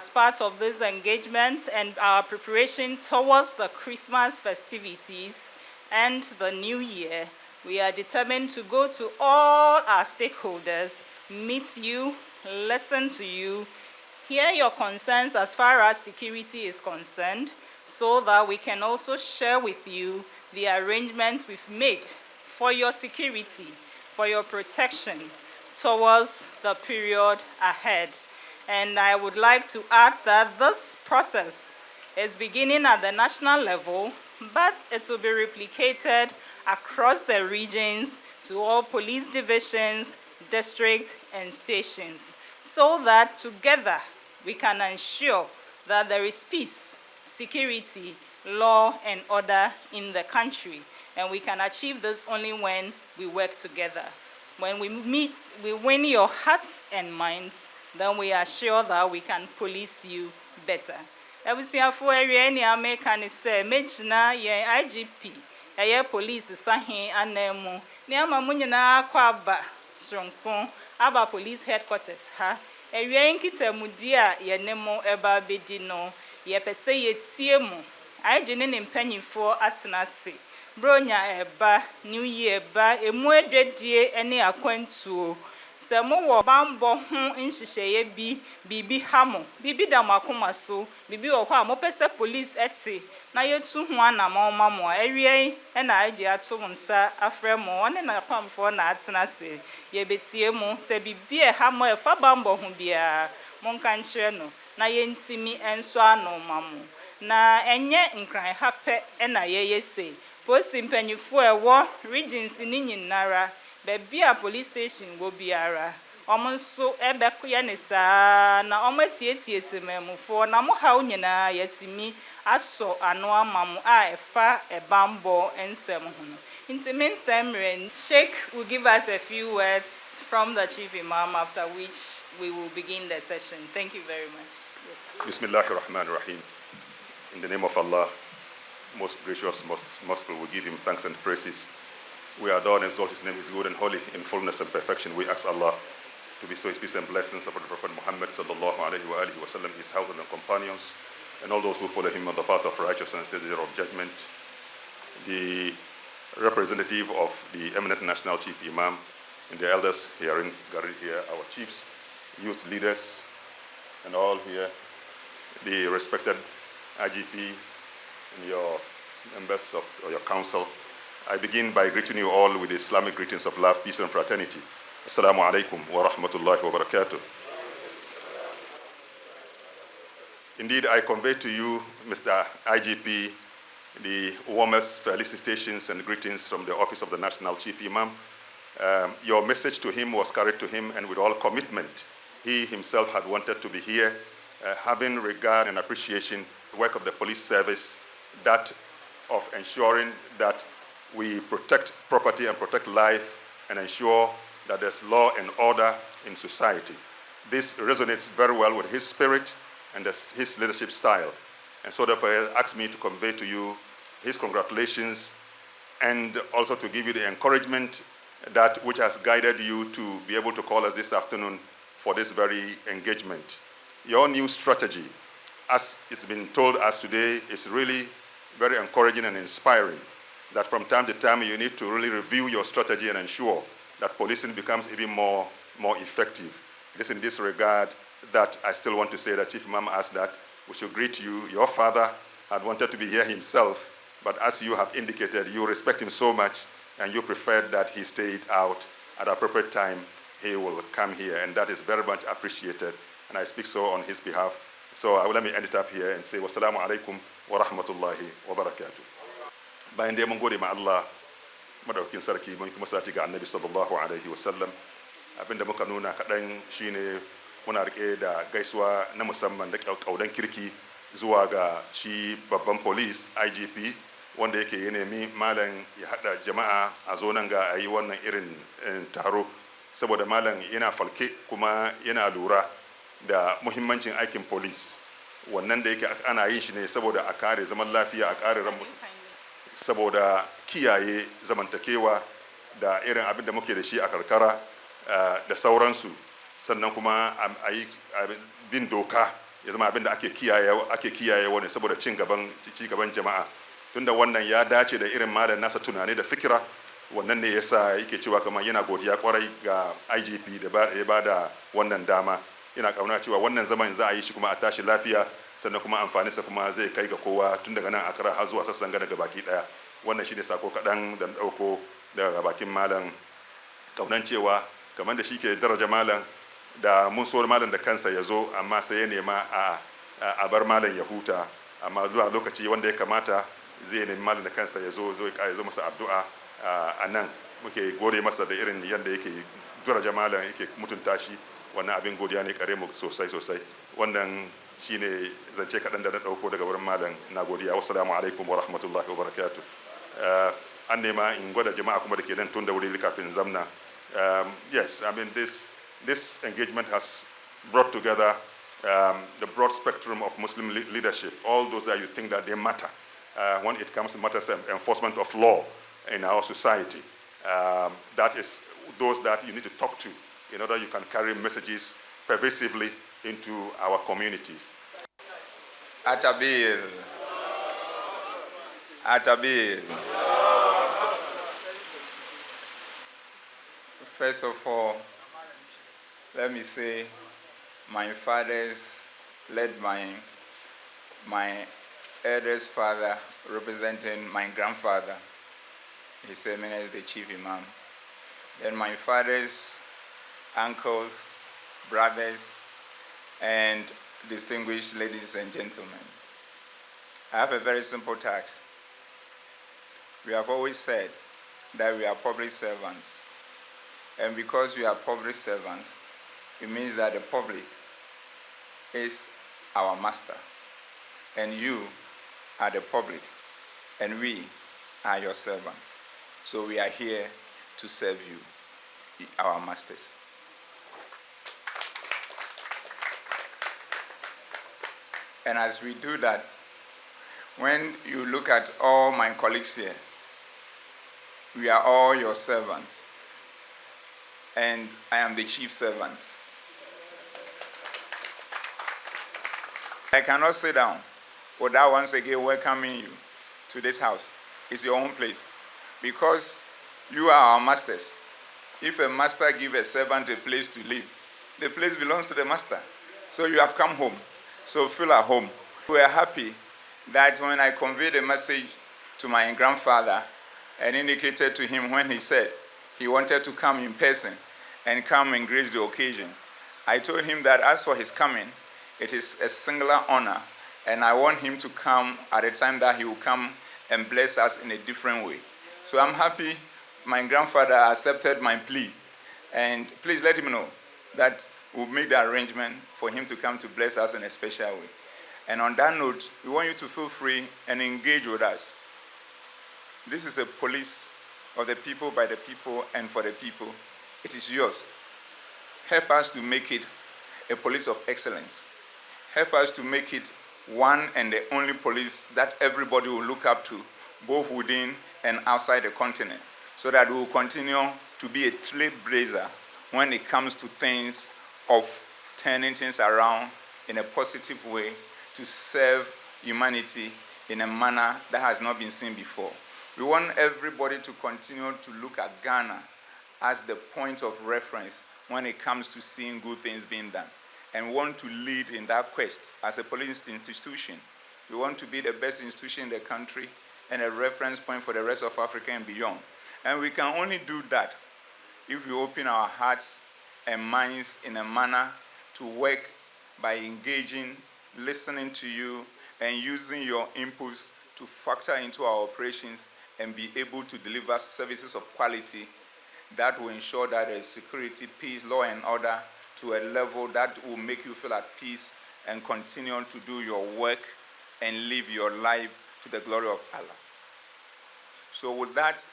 as part of this engagement and our preparation towards the Christmas festivities and the New Year, we are determined to go to all our stakeholders, meet you, listen to you, hear your concerns as far as security is concerned, so that we can also share with you the arrangements we've made for your security, for your protection towards the period ahead. And I would like to add that this process is beginning at the national level, but it will be replicated across the regions to all police divisions, districts, and stations, so that together we can ensure that there is peace, security, law, and order in the country. And we can achieve this only when we work together. When we win your hearts and minds, then we are sure that we can police you better. Ebusiafo area ni America ni say mejina ye IGP ye police sahin anemu ni ama mu nyina akwa aba Soronko aba police headquarters ha area nkitamudi a ye nemo eba bedi no ye pese ye tie mu IG ne mpanyimfo atenase bronya eba New Year ba emu edwedie ene akwantuo Semo wo bambo ho nhihye bi bibi hamo bibi da makoma so bibi wo kwa mo pese police eti na yetu ho anama mo awie na age ato nsa afre mo one na pamfo na atena se ye betie mu se bibi e hamo e fa bambo ho bia mo nka nkyere no na ye nsimi enso ano mamo na enye nkran hape na ye yese posi mpanyifo e wo regions ni nyinara Baby a police station go biara. Omonso ebekoya ne saa na omatietieti memufo na mo ha onyina yetimi aso ano amamu a efa ebambo ensem ho. Nti mensemren Sheikh will give us a few words from the Chief Imam, after which we will begin the session. Thank you very much. Bismillahir Rahmanir Rahim. In the name of Allah, most gracious, most merciful, we give him thanks and praises. We adore and exalt his name, is good and holy in fullness and perfection. We ask Allah to bestow his peace and blessings upon the Prophet Muhammad sallallahu alaihi wasallam, his household and companions, and all those who follow him on the path of righteousness till the day of judgment. The representative of the eminent national chief imam and the elders here in Gari here, our chiefs, youth leaders, and all here, the respected IGP and your members of your council. I begin by greeting you all with the Islamic greetings of love, peace, and fraternity. Assalamu alaikum wa rahmatullahi wa barakatuh. Indeed, I convey to you, Mr. IGP, the warmest felicitations and greetings from the Office of the National Chief Imam. Your message to him was carried to him, and with all commitment, he himself had wanted to be here, having regard and appreciation the work of the police service, that of ensuring that we protect property and protect life and ensure that there's law and order in society. This resonates very well with his spirit and his leadership style. And so therefore he asked me to convey to you his congratulations and also to give you the encouragement that which has guided you to be able to call us this afternoon for this very engagement. Your new strategy, as it's been told us today, is really very encouraging and inspiring. That from time to time you need to really review your strategy and ensure that policing becomes even more effective. It is in this regard that I still want to say that Chief Imam asked that we should greet you. Your father had wanted to be here himself, but as you have indicated, you respect him so much and you preferred that he stayed out. At appropriate time, he will come here, and that is very much appreciated, and I speak so on his behalf. So let me end it up here and say, wassalamu alaikum wa rahmatullahi wa barakatuh. Bayan dai mun gode ma Allah madaukakin sarki mun kuma salati ga Annabi sallallahu alaihi wasallam, abinda muka nuna kadan shine muna rike da gaisuwa na musamman da kaudan kirki zuwa ga shi babban police IGP wanda yake ya nemi malam ya hada jama'a a zo nan ga ayi wannan irin taro, saboda malam yana falke kuma yana lura da muhimmancin aikin police. Wannan da yake ana yin shi ne saboda a kare zaman lafiya, a kare ran saboda kiyaye zamantakewa da irin abin da muke da shi a karkara da sauransu, sannan kuma a yi bin doka ya zama abin da ake kiyaye ne saboda ci gaban jama'a. Tunda wannan ya dace da irin malam nasa tunani da fikira, wannan ne yasa yake cewa kamar yana godiya kwarai ga IGP da ya bada wannan dama. Ina kauna cewa wannan zaman za a yi shi kuma a tashi lafiya, sannan kuma amfaninsa kuma zai kai ga kowa tun daga nan Accra har zuwa sassan daga baki daya. Wannan shine sako kaɗan da ɗauko daga bakin malam, kaunan cewa kamar da shi ke daraja malam, da mun so malam da kansa ya zo, amma sai ya nema a bar malam ya huta, amma zuwa lokaci wanda ya kamata zai nemi malam da kansa ya zo masa addu'a a nan. Muke gode masa da irin yadda yake daraja malam, yake mutunta shi. Wannan abin godiya ne kare mu sosai. Wannan shine zance kaɗan da na ɗauko daga wurin malam. Na godiya. Wassalamu alaikum wa rahmatullahi wa barakatuh. An nema in gwada jama'a kuma da ke nan tun da wuri kafin zamna. Yes, I mean this engagement has brought together the broad spectrum of Muslim leadership, all those that you think that they matter when it comes to matters of enforcement of law in our society. That is those that you need to talk to in order you can carry messages pervasively into our communities. Atabir. Atabir. First of all, let me say my fathers led my eldest father, representing my grandfather. His eminence is the chief imam. Then my father's uncles, brothers, and distinguished ladies and gentlemen. I have a very simple task. We have always said that we are public servants. And because we are public servants, it means that the public is our master. And you are the public. And we are your servants. So we are here to serve you, our masters. And as we do that, when you look at all my colleagues here, we are all your servants. And I am the chief servant. I cannot sit down without once again welcoming you to this house. It's your own place. Because you are our masters. If a master gives a servant a place to live, the place belongs to the master. So you have come home. So feel at home. We are happy that when I conveyed a message to my grandfather and indicated to him when he said he wanted to come in person and come and grace the occasion, I told him that as for his coming, it is a singular honor, and I want him to come at a time that he will come and bless us in a different way. So I'm happy my grandfather accepted my plea, and please let him know that we'll make the arrangement for him to come to bless us in a special way. And on that note, we want you to feel free and engage with us. This is a police of the people, by the people, and for the people. It is yours. Help us to make it a police of excellence. Help us to make it one and the only police that everybody will look up to, both within and outside the continent, so that we will continue to be a trailblazer when it comes to things of turning things around in a positive way to serve humanity in a manner that has not been seen before. We want everybody to continue to look at Ghana as the point of reference when it comes to seeing good things being done, and want to lead in that quest as a police institution. We want to be the best institution in the country and a reference point for the rest of Africa and beyond. And we can only do that if we open our hearts and minds in a manner to work by engaging, listening to you, and using your inputs to factor into our operations and be able to deliver services of quality that will ensure that there is security, peace, law, and order to a level that will make you feel at peace and continue to do your work and live your life to the glory of Allah. So with that,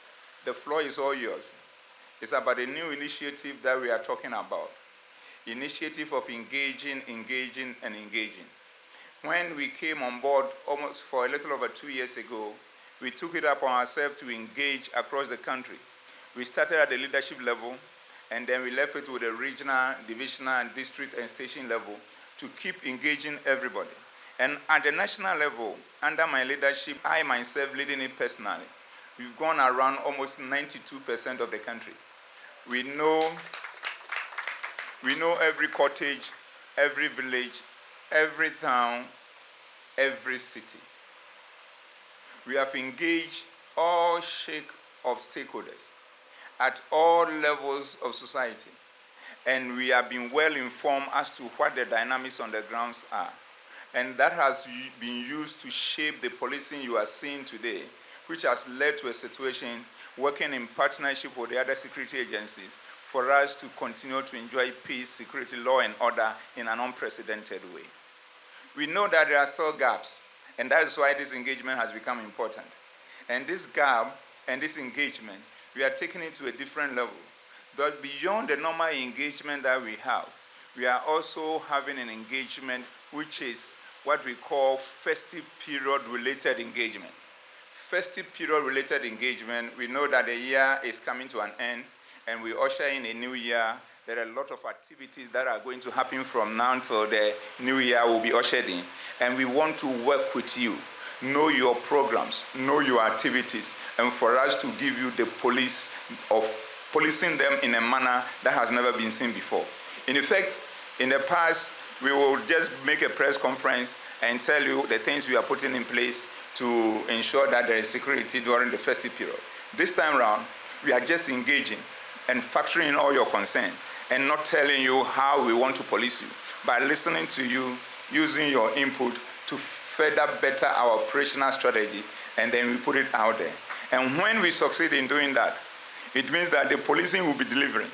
the floor is all yours. It's about a new initiative that we are talking about. Initiative of engaging. When we came on board almost for a little over 2 years ago, we took it upon ourselves to engage across the country. We started at the leadership level, and then we left it with the regional, divisional, and district and station level to keep engaging everybody. And at the national level, under my leadership, I myself leading it personally, we've gone around almost 92% of the country. We know every cottage, every village, every town, every city. We have engaged all shake of stakeholders at all levels of society, and we have been well informed as to what the dynamics on the grounds are. And that has been used to shape the policing you are seeing today, which has led to a situation working in partnership with the other security agencies for us to continue to enjoy peace, security, law, and order in an unprecedented way. We know that there are still gaps, and that is why this engagement has become important. And this gap and this engagement, we are taking it to a different level. But beyond the normal engagement that we have, we are also having an engagement which is what we call festive period related engagement. Festive period related engagement, we know that the year is coming to an end and we usher in a new year. There are a lot of activities that are going to happen from now until the new year will be ushered in. And we want to work with you, know your programs, know your activities, and for us to give you the police of policing them in a manner that has never been seen before. In effect, in the past, we will just make a press conference and tell you the things we are putting in place to ensure that there is security during the festive period. This time around, we are just engaging and factoring in all your concern and not telling you how we want to police you, but listening to you, using your input to further better our operational strategy, and then we put it out there. And when we succeed in doing that, it means that the policing will be delivering.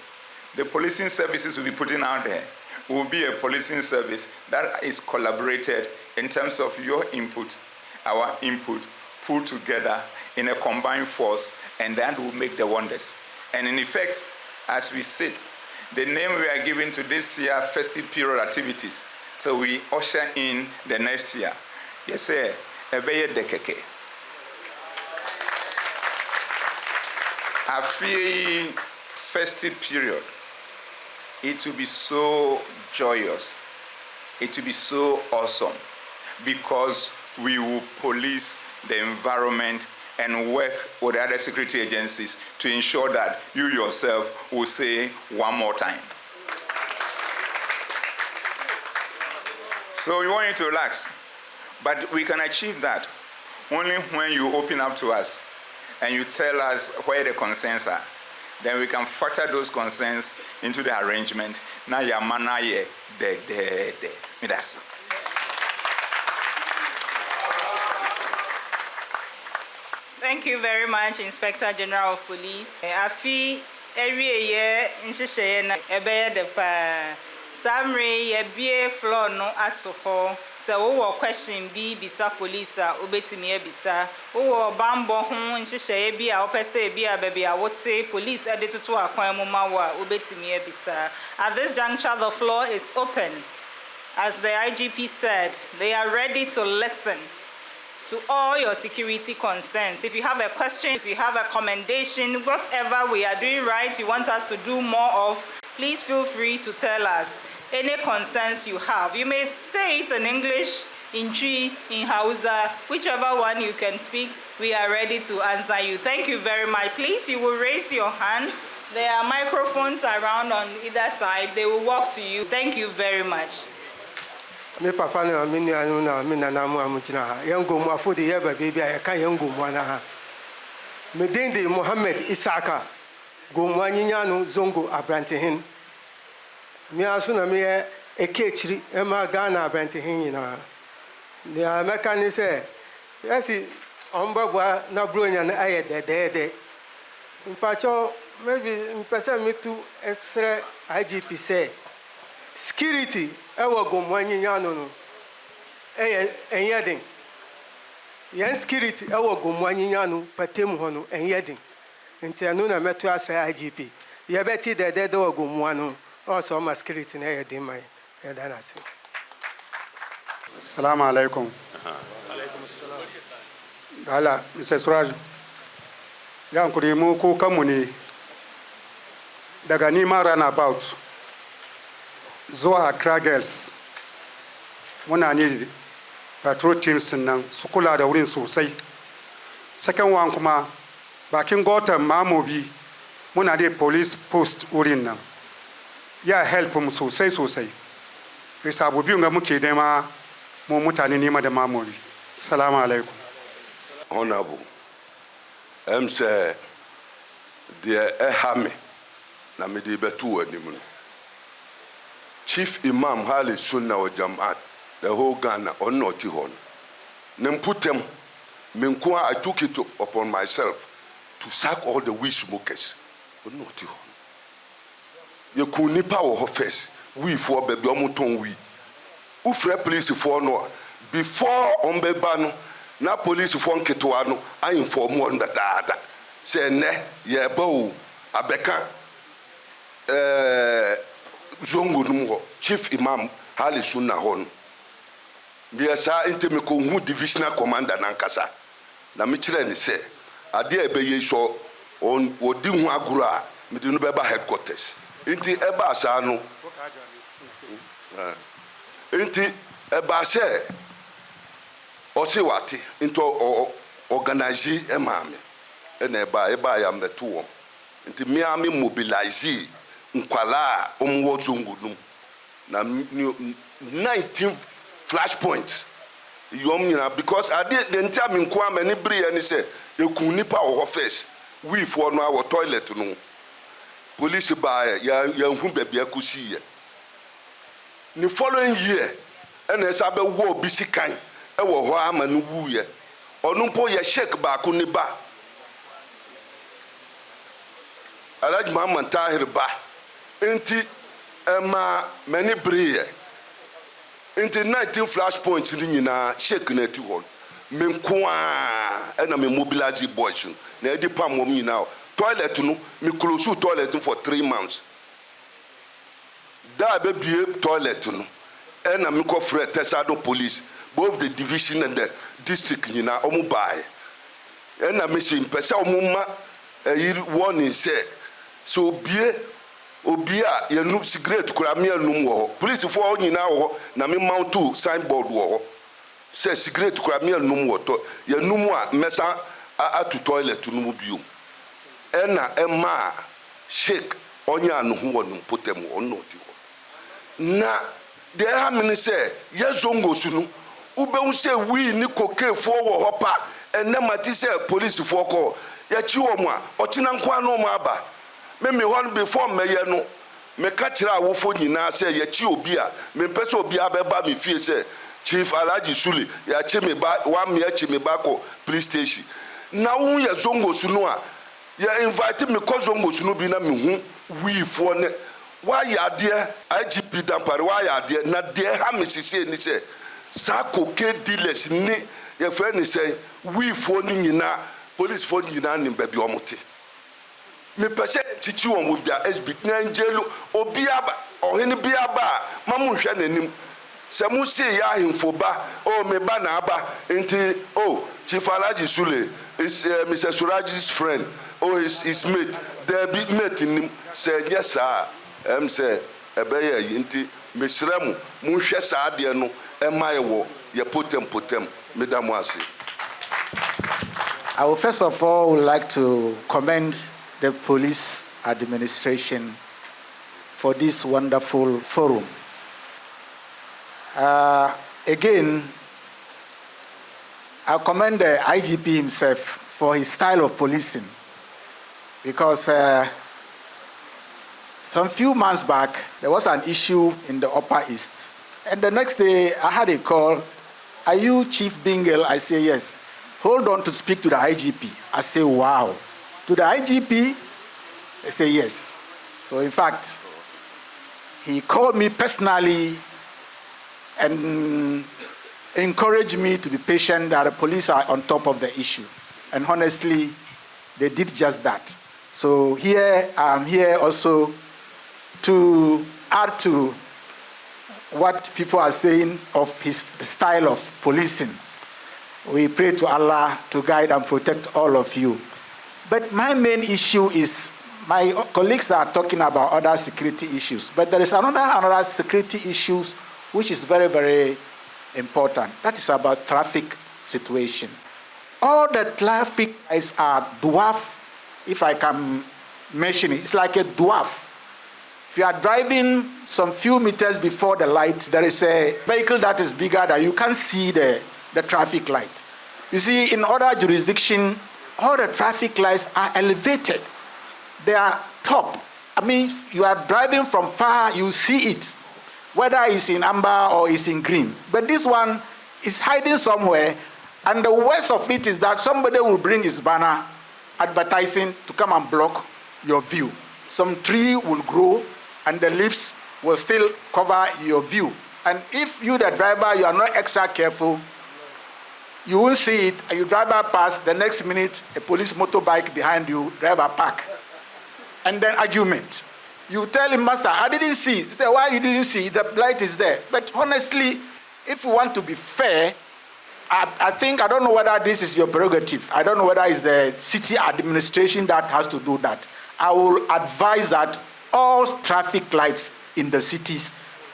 The policing services will be putting out there will be a policing service that is collaborated in terms of your input, our input, pulled together in a combined force, and that will make the wonders. And in effect, as we sit, the name we are giving to this year festive period activities, so we usher in the next year. Yes, sir. Ebeye dekeke. A festive period. It will be so joyous. It will be so awesome because we will police the environment and work with other security agencies to ensure that you yourself will say one more time. So we want you to relax, but we can achieve that only when you open up to us and you tell us where the concerns are. Then we can factor those concerns into the arrangement. Now your manner ye de. Midas. Thank you very much, Inspector General of Police. Afi every year in Shishaya na ebeye de pa. Samre ye bie floor no atoho. So wo question bi bisa police a obetimi ebisa. Wo bambo ho nhihye bi a opese bi a baby a wote police ede toto akwan mu ma wa obetimi ebisa. At this juncture the floor is open. As the IGP said, they are ready to listen to all your security concerns. If you have a question, if you have a commendation, whatever we are doing right, you want us to do more of, please feel free to tell us any concerns you have. You may say it in English, in Twi, in Hausa, whichever one you can speak, we are ready to answer you. Thank you very much. Please, you will raise your hands. There are microphones around on either side. They will walk to you. Thank you very much. Me papa na me nua na me nana mu amugina ha yengo mu afodi ye ba baby a ka yengo mu na ha me dende Mohammed Isaka gomu anyinya no zongo abrantehin me aso na me ekechiri e ma Ghana abrantehin nyina ne ameka ni se yesi ombagwa na bronya na aye de mpacho maybe mpesa mitu esre IGP say security ewa gomwanyinya no enyedin yan security ewa gomwanyinya no patem ho no enyedin nti anu na meto asra IGP ye beti de gomwa no also ma security na yedin mai yedana se. Assalamu alaikum. Alaikum assalam. Dala Mr. Suraj yan kuri mu ko kanmu ne daga Nima runabout zuwa Accra Girls muna ne patrol teams nan su kula da wurin sosai. Second one kuma bakin gotan Mamobi muna da police post wurin nan. Ya help mu sosai. Bisa abu biyun ga muke da ma mu mutane nema da Mamobi. Assalamu alaikum. Honorable, say dear ehame na me de betu anim. Chief Imam Hali Sunna wa Jamaat, the whole Ghana on naughty hon. Nemputem, Minkwa, I took it upon myself to sack all the weed smokers. On naughty hon. You could nipa or face, we for baby omuton we. Ufre police for no, before Ombebano, na police for Ketuano, I inform one that say ne, ye bow, abeka, Zongo Numuho, Chief Imam Hali Sunna Hon. Biasa intemeko hu divisional commander nankasa. Na michire ni se, ade ebeye so on odi hu agura, mede no beba headquarters. Inti eba asa no. Inti eba se osiwati into organize emame. Ena eba ya metu won. Inti miami mobilize nkwala omwo zongo na 19 flashpoints because I did the entire nkwa many bri and say you could nipa or face we for no our toilet no police by ya hu baby akusi the following year and as abe wo bisikan e wo ho ama no wu ye onu mpo ye shake back ni ba Alhaji Muhammad Tahir ba enti ema many bri into 19 flashpoints ni nyina shake na ti hon me nkoa na me mobilize boys na edi pam mom nyina toilet no me close toilet for 3 months da be bie toilet no na me ko free Tesado police both the division and the district nyina omu bae na me si mpesa omuma warning say so bie obia yenu cigarette kura me anum wo police for nyina wo na me mount signboard wo say cigarette kura me anum wo to yenum a mesa atu toilet no mu biom ena ema shake onya no ho wonum potem onno ti ho na de ha me say yezongo sunu ube say we ni koke fo wo hopa enema say police for ko ya chi wo mu a otina nkwa no mu aba me hon before me ye no me ka kira awofo nyina say ye chi obi a me pese obi abeba me fie say Chief Alhaji Sule ya chi me ba wa me chi me ba ko police station na wo ye zongo sunu a ye invite me ko zongo sunu bi na me hu we for ne wa ya de IGP dampare wa ya de na de ha me sisi ni say sa koke dealers ni ye friend ni say we for ni nyina police for nyina ni ba bi omote me pese titi won with their SB na njelu obiaba ohini biaba mamu hwe nanim se mu se ya ahemfo ba o me ba na aba enti Chief Alhaji Sule is Mr. Suraj's friend his mate there be mate nim say yes sir say ebeye enti mesremu mu hwe sa ade no emaye wo ye potem medamu ase. I will first of all like to commend the police administration for this wonderful forum. Again, I commend the IGP himself for his style of policing, because some few months back, there was an issue in the Upper East. And the next day, I had a call. Are you Chief Bingle? I say, yes. Hold on to speak to the IGP. I say, wow. To the IGP, they say yes. So in fact, he called me personally and encouraged me to be patient, that the police are on top of the issue. And honestly, they did just that. So here, I'm here also to add to what people are saying of his style of policing. We pray to Allah to guide and protect all of you. But my main issue is, my colleagues are talking about other security issues, but there is another security issues which is very, very important. That is about traffic situation. All the traffic lights are dwarf, if I can mention it. It's like a dwarf. If you are driving some few meters before the light, there is a vehicle that is bigger that you can't see the traffic light. You see, in other jurisdictions, all the traffic lights are elevated. They are top. I mean, you are driving from far, you see it, whether it's in amber or it's in green. But this one is hiding somewhere, and the worst of it is that somebody will bring his banner advertising to come and block your view. Some tree will grow, and the leaves will still cover your view. And if you, the driver, you are not extra careful, you won't see it, and you drive past, the next minute, a police motorbike behind you, driver park. And then argument. You tell him, Master, I didn't see it. He said, why didn't you see it? The light is there. But honestly, if you want to be fair, I think, I don't know whether this is your prerogative. I don't know whether it's the city administration that has to do that. I will advise that all traffic lights in the cities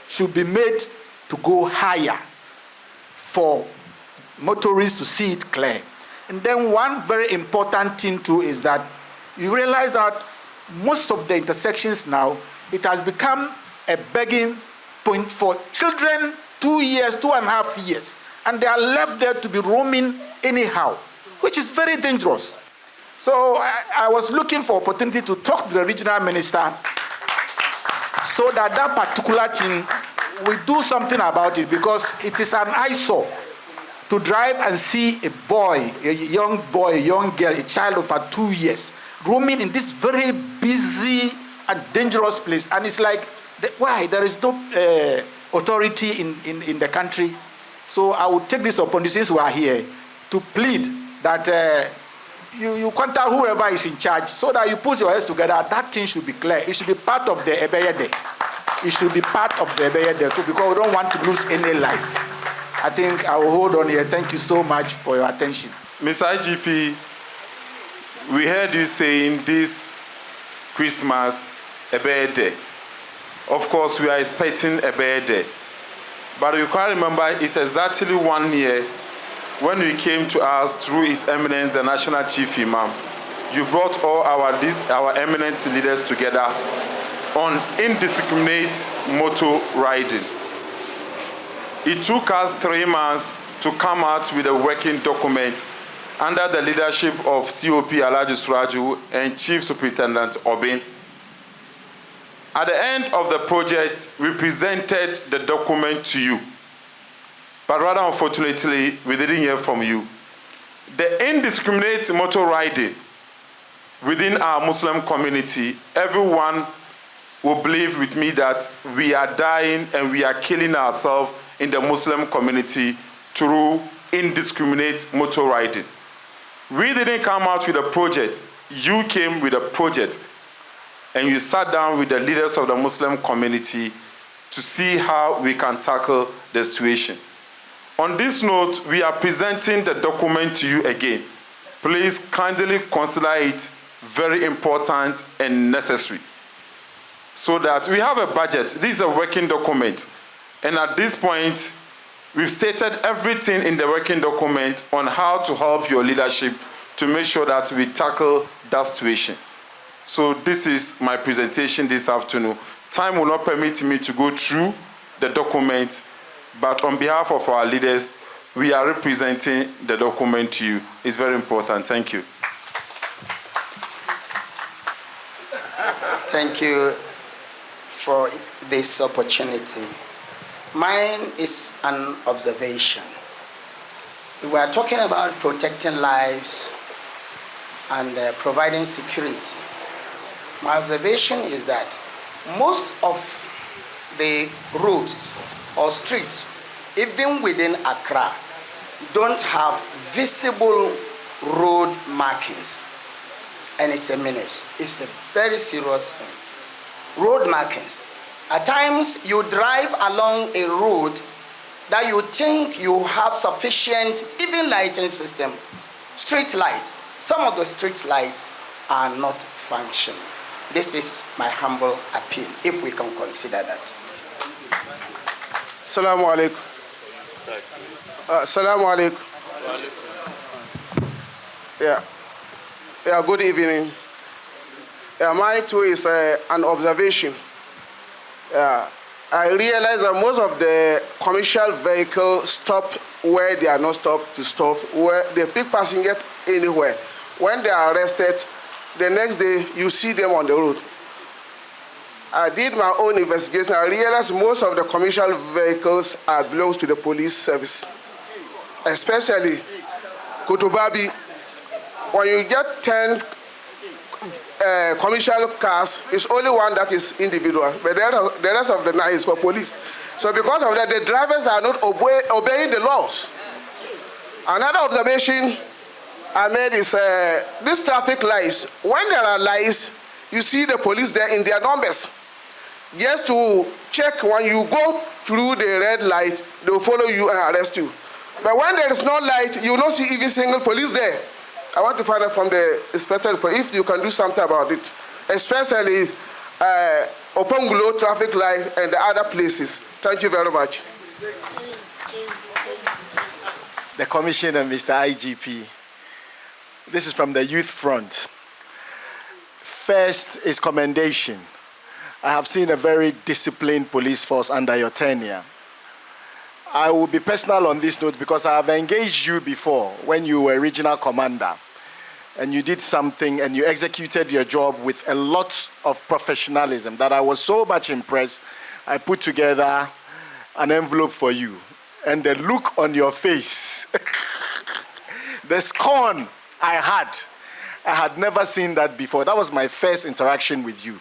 should be made to go higher for motorists to see it clear. And then one very important thing too is that you realize that most of the intersections now, it has become a begging point for children, 2 years, 2.5 years, and they are left there to be roaming anyhow, which is very dangerous. So I was looking for opportunity to talk to the regional minister so that that particular thing, we do something about it, because it is an eyesore to drive and see a boy, a young girl, a child of 2 years, roaming in this very busy and dangerous place. And it's like, why? There is no authority in the country. So I would take this opportunity, since we are here, to plead that you contact whoever is in charge, so that you put your heads together. That thing should be clear. It should be part of the Ebeyede. It should be part of the Ebeyede. So because we don't want to lose any life. I think I will hold on here. Thank you so much for your attention. Mr. IGP, we heard you saying this Christmas, Ebeyede. Of course, we are expecting Ebeyede. But you can't remember, it's exactly 1 year when you came to us through His Eminence, the National Chief Imam. You brought all our eminent leaders together on indiscriminate motor riding. It took us 3 months to come out with a working document under the leadership of COP Alhaji Suraju and Chief Superintendent Obin. At the end of the project, we presented the document to you. But rather unfortunately, we didn't hear from you. The indiscriminate motor riding within our Muslim community, everyone will believe with me that we are dying and we are killing ourselves in the Muslim community through indiscriminate motor riding. We didn't come out with a project. You came with a project. And you sat down with the leaders of the Muslim community to see how we can tackle the situation. On this note, we are presenting the document to you again. Please kindly consider it very important and necessary. So that we have a budget. This is a working document. And at this point, we've stated everything in the working document on how to help your leadership to make sure that we tackle that situation. So this is my presentation this afternoon. Time will not permit me to go through the document, but on behalf of our leaders, we are representing the document to you. It's very important. Thank you. Thank you for this opportunity. Mine is an observation. We are talking about protecting lives and providing security. My observation is that most of the roads or streets, even within Accra, don't have visible road markings. And it's a menace. It's a very serious thing. Road markings. At times, you drive along a road that you think you have sufficient, even lighting system, street lights. Some of the street lights are not functioning. This is my humble appeal, if we can consider that. Assalamu alaikum. Assalamu alaikum. Yeah. Yeah, good evening. Yeah, mine too is an observation. Yeah. I realize that most of the commercial vehicles stop where they are not stopped to stop, where they pick passengers anywhere. When they are arrested, the next day you see them on the road. I did my own investigation. I realized most of the commercial vehicles belong to the police service, especially Kotobabi. When you get 10 commercial cars, it's only one that is individual, but the rest of the 9 is for police. So because of that, the drivers are not obeying the laws. Another observation I made is these traffic lights. When there are lights, you see the police there in their numbers. Just to check when you go through the red light, they will follow you and arrest you. But when there is no light, you will not see even single police there. I want to find out from the inspector if you can do something about it, especially Opongulo traffic light and the other places. Thank you very much. The Commissioner, Mr. IGP. This is from the Youth Front. First is commendation. I have seen a very disciplined police force under your tenure. I will be personal on this note because I have engaged you before when you were regional commander and you did something and you executed your job with a lot of professionalism that I was so much impressed. I put together an envelope for you and the look on your face, the scorn I had never seen that before. That was my first interaction with you.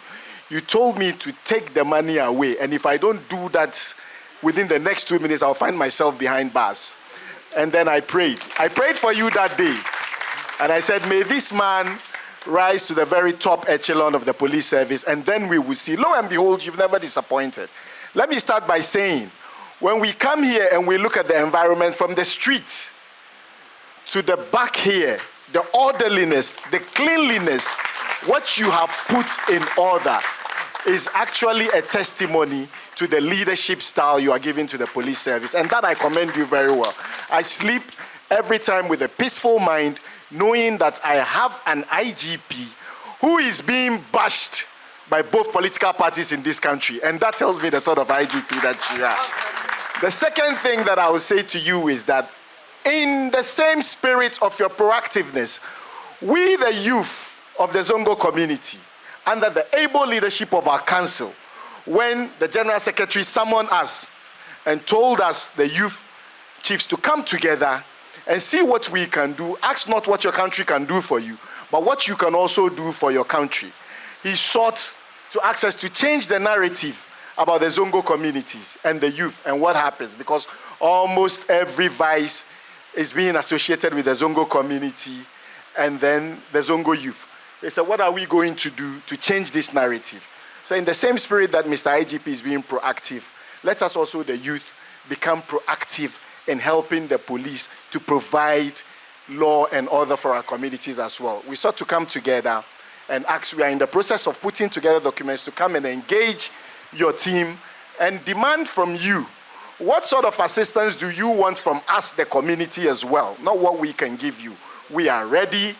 You told me to take the money away, and if I don't do that within the next 2 minutes, I'll find myself behind bars. And then I prayed. I prayed for you that day. And I said, may this man rise to the very top echelon of the police service, and then we will see. Lo and behold, you've never disappointed. Let me start by saying, when we come here and we look at the environment from the street to the back here, the orderliness, the cleanliness, what you have put in order is actually a testimony to the leadership style you are giving to the police service. And that I commend you very well. I sleep every time with a peaceful mind, knowing that I have an IGP who is being bashed by both political parties in this country. And that tells me the sort of IGP that you are. The second thing that I will say to you is that in the same spirit of your proactiveness, we the youth of the Zongo community, under the able leadership of our council, when the General Secretary summoned us and told us, the youth chiefs, to come together and see what we can do. Ask not what your country can do for you, but what you can also do for your country. He sought to ask us to change the narrative about the Zongo communities and the youth and what happens, because almost every vice is being associated with the Zongo community and then the Zongo youth. They said, what are we going to do to change this narrative? So in the same spirit that Mr. IGP is being proactive, let us also, the youth, become proactive in helping the police to provide law and order for our communities as well. We sought to come together and ask, we are in the process of putting together documents to come and engage your team and demand from you, what sort of assistance do you want from us, the community, as well? Not what we can give you. We are ready,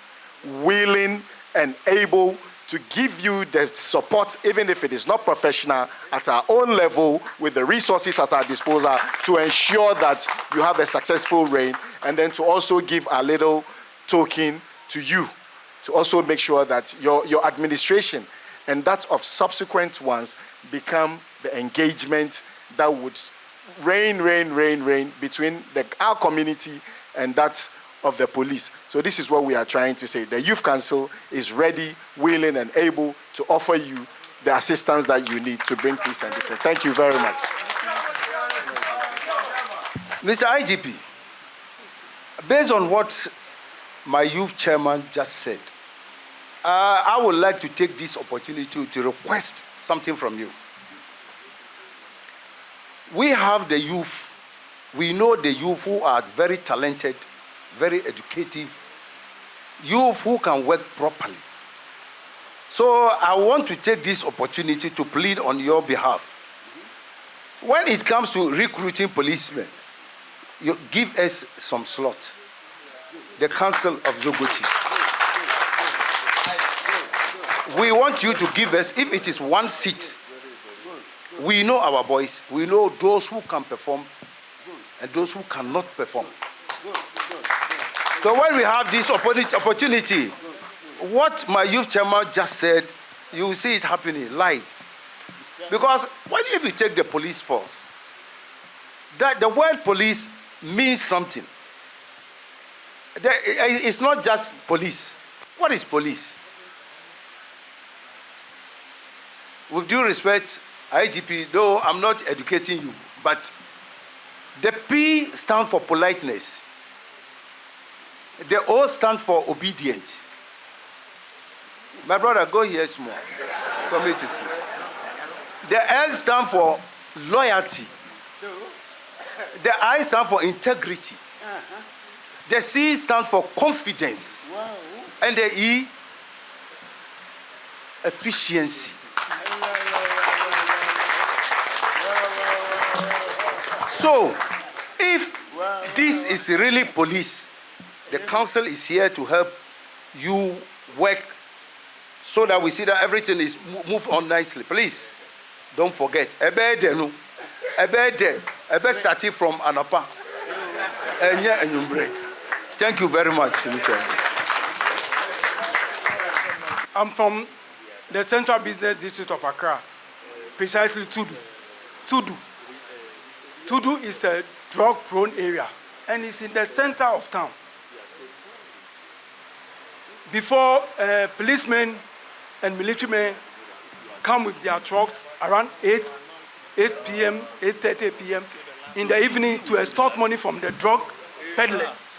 willing, and able to give you the support, even if it is not professional, at our own level, with the resources at our disposal, to ensure that you have a successful reign, and then to also give a little token to you, to also make sure that your administration and that of subsequent ones become the engagement that would reign between our community and that of the police. So this is what we are trying to say. The Youth Council is ready, willing, and able to offer you the assistance that you need to bring peace and decency. Thank you very much. Mr. IGP, based on what my youth chairman just said, I would like to take this opportunity to request something from you. We have the youth. We know the youth who are very talented, very educative, youth who can work properly. So I want to take this opportunity to plead on your behalf. When it comes to recruiting policemen, you give us some slot. The Council of Zogo Chiefs. We want you to give us, if it is one seat, we know our boys, we know those who can perform and those who cannot perform. So when we have this opportunity, what my youth chairman just said, you will see it happening live. Because if you take the police force, that the word police means something. It's not just police. What is police? With due respect, IGP, though I'm not educating you, but the P stands for politeness. The O stands for obedient. My brother, go here small. For me to see. The L stands for loyalty. The I stands for integrity. The C stands for confidence. And the E, efficiency. So, if this is really police, the council is here to help you work so that we see that everything is moved on nicely. Please, don't forget. Ebe starting from Anapa. Thank you very much, Mr. I'm from the Central Business District of Accra, precisely Tudu. Tudu is a drug-prone area, and it's in the center of town. Before policemen and militarymen come with their trucks around 8 p.m., 8:30 p.m. in the evening to extort money from the drug peddlers.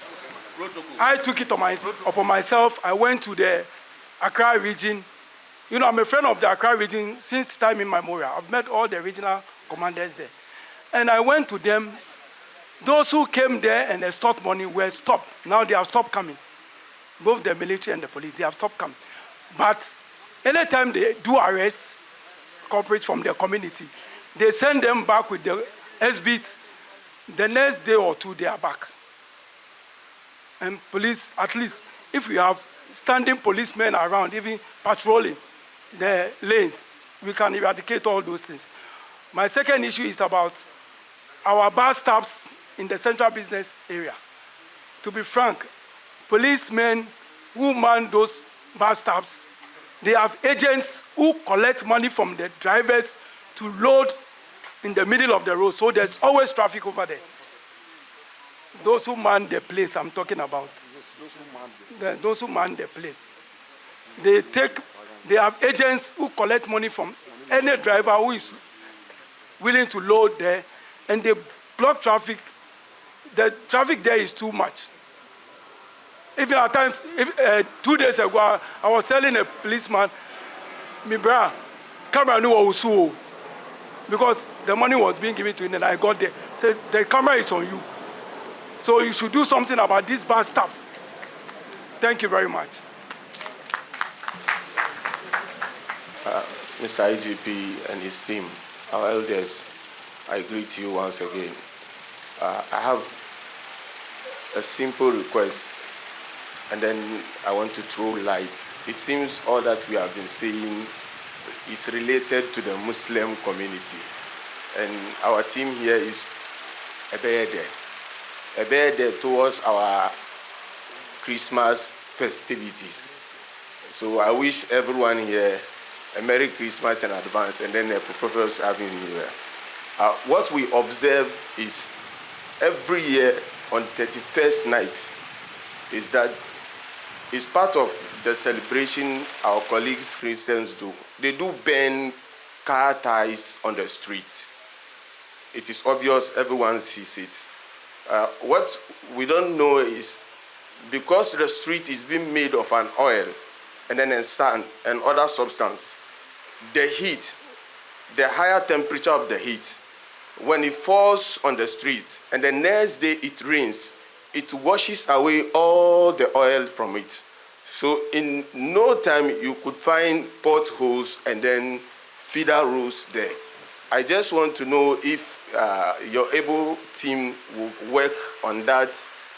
I took it upon myself. I went to the Accra region. You know, I'm a friend of the Accra region since time immemorial. I've met all the regional commanders there. And I went to them. Those who came there and extort money were stopped. Now they have stopped coming. Both the military and the police, they have stopped coming. But anytime they do arrest corporates from their community, they send them back with the SBT. The next day or two, they are back. And police, at least, if we have standing policemen around, even patrolling the lanes, we can eradicate all those things. My second issue is about our bus stops in the central business area. To be frank, policemen who man those bus stops, they have agents who collect money from the drivers to load in the middle of the road, so there's always traffic over there. Those who man the place I'm talking about. Those who man the place. They have agents who collect money from any driver who is willing to load there, and they block traffic. The traffic there is too much. Even at times, 2 days ago, I was telling a policeman, "Mi bra, camera no also," because the money was being given to him, and I got there. Says the camera is on you, so you should do something about these bus stops. Thank you very much. Mr. IGP and his team, our elders, I greet you once again. I have a simple request, and then I want to throw light. It seems all that we have been saying is related to the Muslim community, and our team here is Ebede towards our Christmas festivities. So I wish everyone here a Merry Christmas in advance, and then a prosperous Happy New Year. What we observe is every year on 31st night is that it's part of the celebration our colleagues Christians do. They do burn car tires on the street. It is obvious, everyone sees it. What we don't know is because the street is being made of an oil and then in sand and other substance, the heat, the higher temperature of the heat, when it falls on the street and the next day it rains, it washes away all the oil from it. So in no time you could find potholes and then feeder roads there. I just want to know if your able team will work on that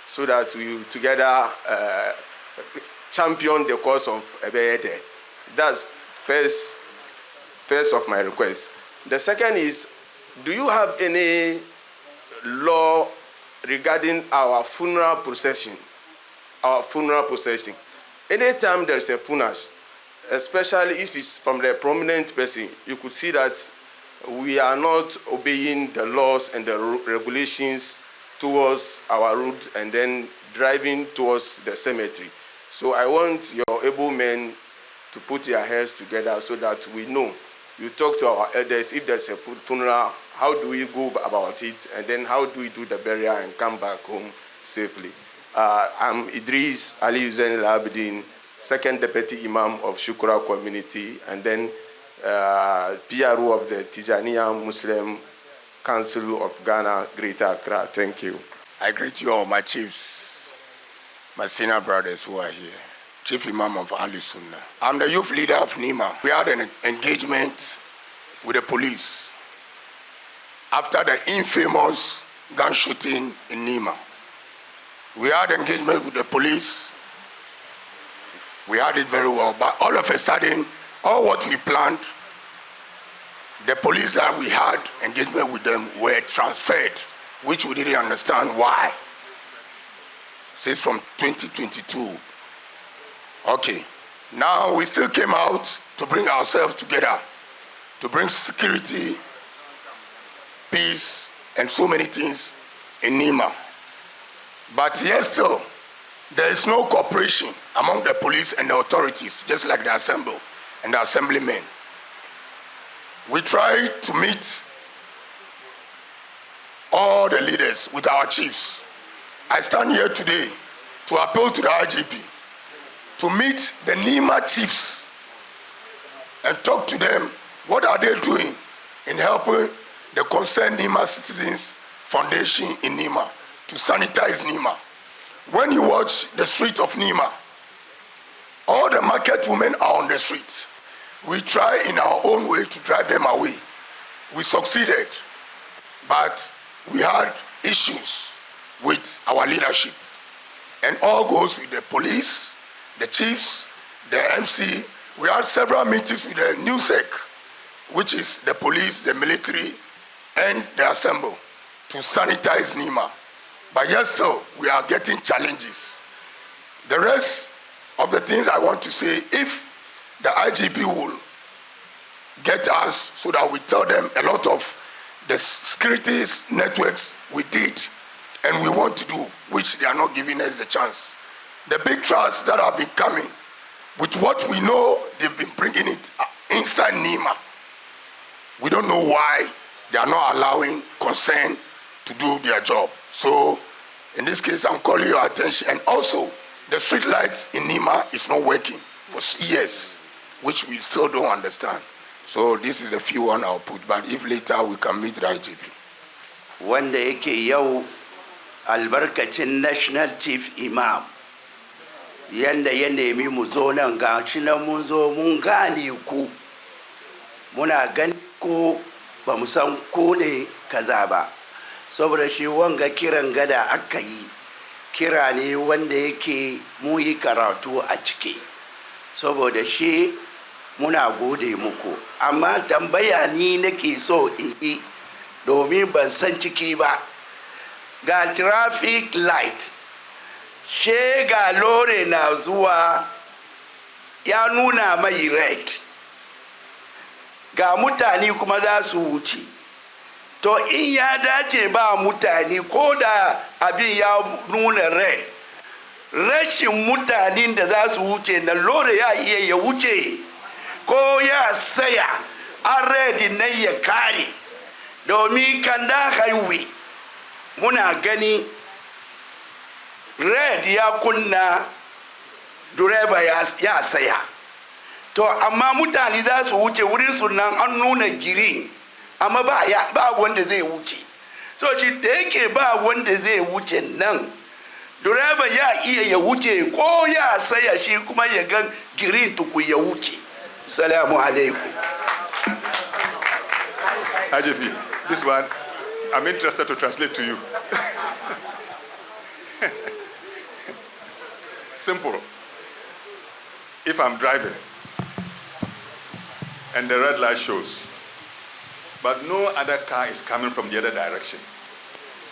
so that we together champion the cause of Ebede. That's first of my request. The second is, do you have any law regarding our funeral procession? Anytime there's a funeral, especially if it's from the prominent person, you could see that we are not obeying the laws and the regulations towards our route and then driving towards the cemetery. So I want your able men to put their heads together so that we know. You talk to our elders, if there's a funeral, how do we go about it, and then how do we do the burial and come back home safely? I'm Idris Ali Hussein Al-Abidin, second deputy imam of Shukura community, and then PRO of the Tijaniya Muslim Council of Ghana, Greater Accra. Thank you. I greet you all, my chiefs, my senior brothers who are here. Chief Imam of Ali Sunnah. I'm the youth leader of Nima. We had an engagement with the police after the infamous gun shooting in Nima. We had engagement with the police. We had it very well, but all of a sudden, all what we planned, the police that we had engagement with them were transferred, which we didn't understand why. Since from 2022. Okay, now we still came out to bring ourselves together, to bring security, peace, and so many things in Nima. But yet still, there is no cooperation among the police and the authorities, just like the assembly and the assemblymen. We try to meet all the leaders with our chiefs. I stand here today to appeal to the IGP to meet the Nima chiefs and talk to them what are they doing in helping the concerned Nima Citizens Foundation in Nima to sanitize Nima. When you watch the street of Nima, all the market women are on the street. We try in our own way to drive them away. We succeeded, but we had issues with our leadership. And all goes with the police, the chiefs, the MC. We had several meetings with the NUSEC, which is the police, the military, and the assembly to sanitize Nima. But yes, so we are getting challenges. The rest of the things I want to say, if the IGP will get us so that we tell them a lot of the security networks we did and we want to do, which they are not giving us the chance. The big trucks that have been coming, with what we know, they've been bringing it inside Nima. We don't know why they are not allowing concern to do their job. So in this case, I'm calling your attention. And also, the street lights in Nima is not working for years, which we still don't understand. So this is a few one I'll put, but if later we can meet the IGP. Wanda yake yau albarkacin National Chief Imam yanda ya nemi mu zo nan ga shi nan mun zo mun gane ku muna gani ko ba mu san ko ne kaza ba saboda shi wanga kiran gada aka yi kira ne wanda yake mu yi karatu a ciki saboda shi muna gode muku amma tambaya ni nake so in yi domin ban san ciki ba ga traffic light she ga lore na zuwa ya nuna mai red ga mutane kuma za su wuce to in ya dace ba mutane ko da abin ya nuna red rashin mutanen da za su wuce na lore ya iya ya wuce ko ya saya a red nan ya kare domin kanda highway muna gani red ya kunna driver ya saya to amma mutane za su wuce wurin su nan an nuna green amma ba wanda zai wuce so shi da yake ba wanda zai wuce nan driver ya iya ya wuce ko ya saya shi kuma ya gan green tuku ya wuce. Salamu alaikum. IGP, this one, I'm interested to translate to you. Simple. If I'm driving and the red light shows, but no other car is coming from the other direction,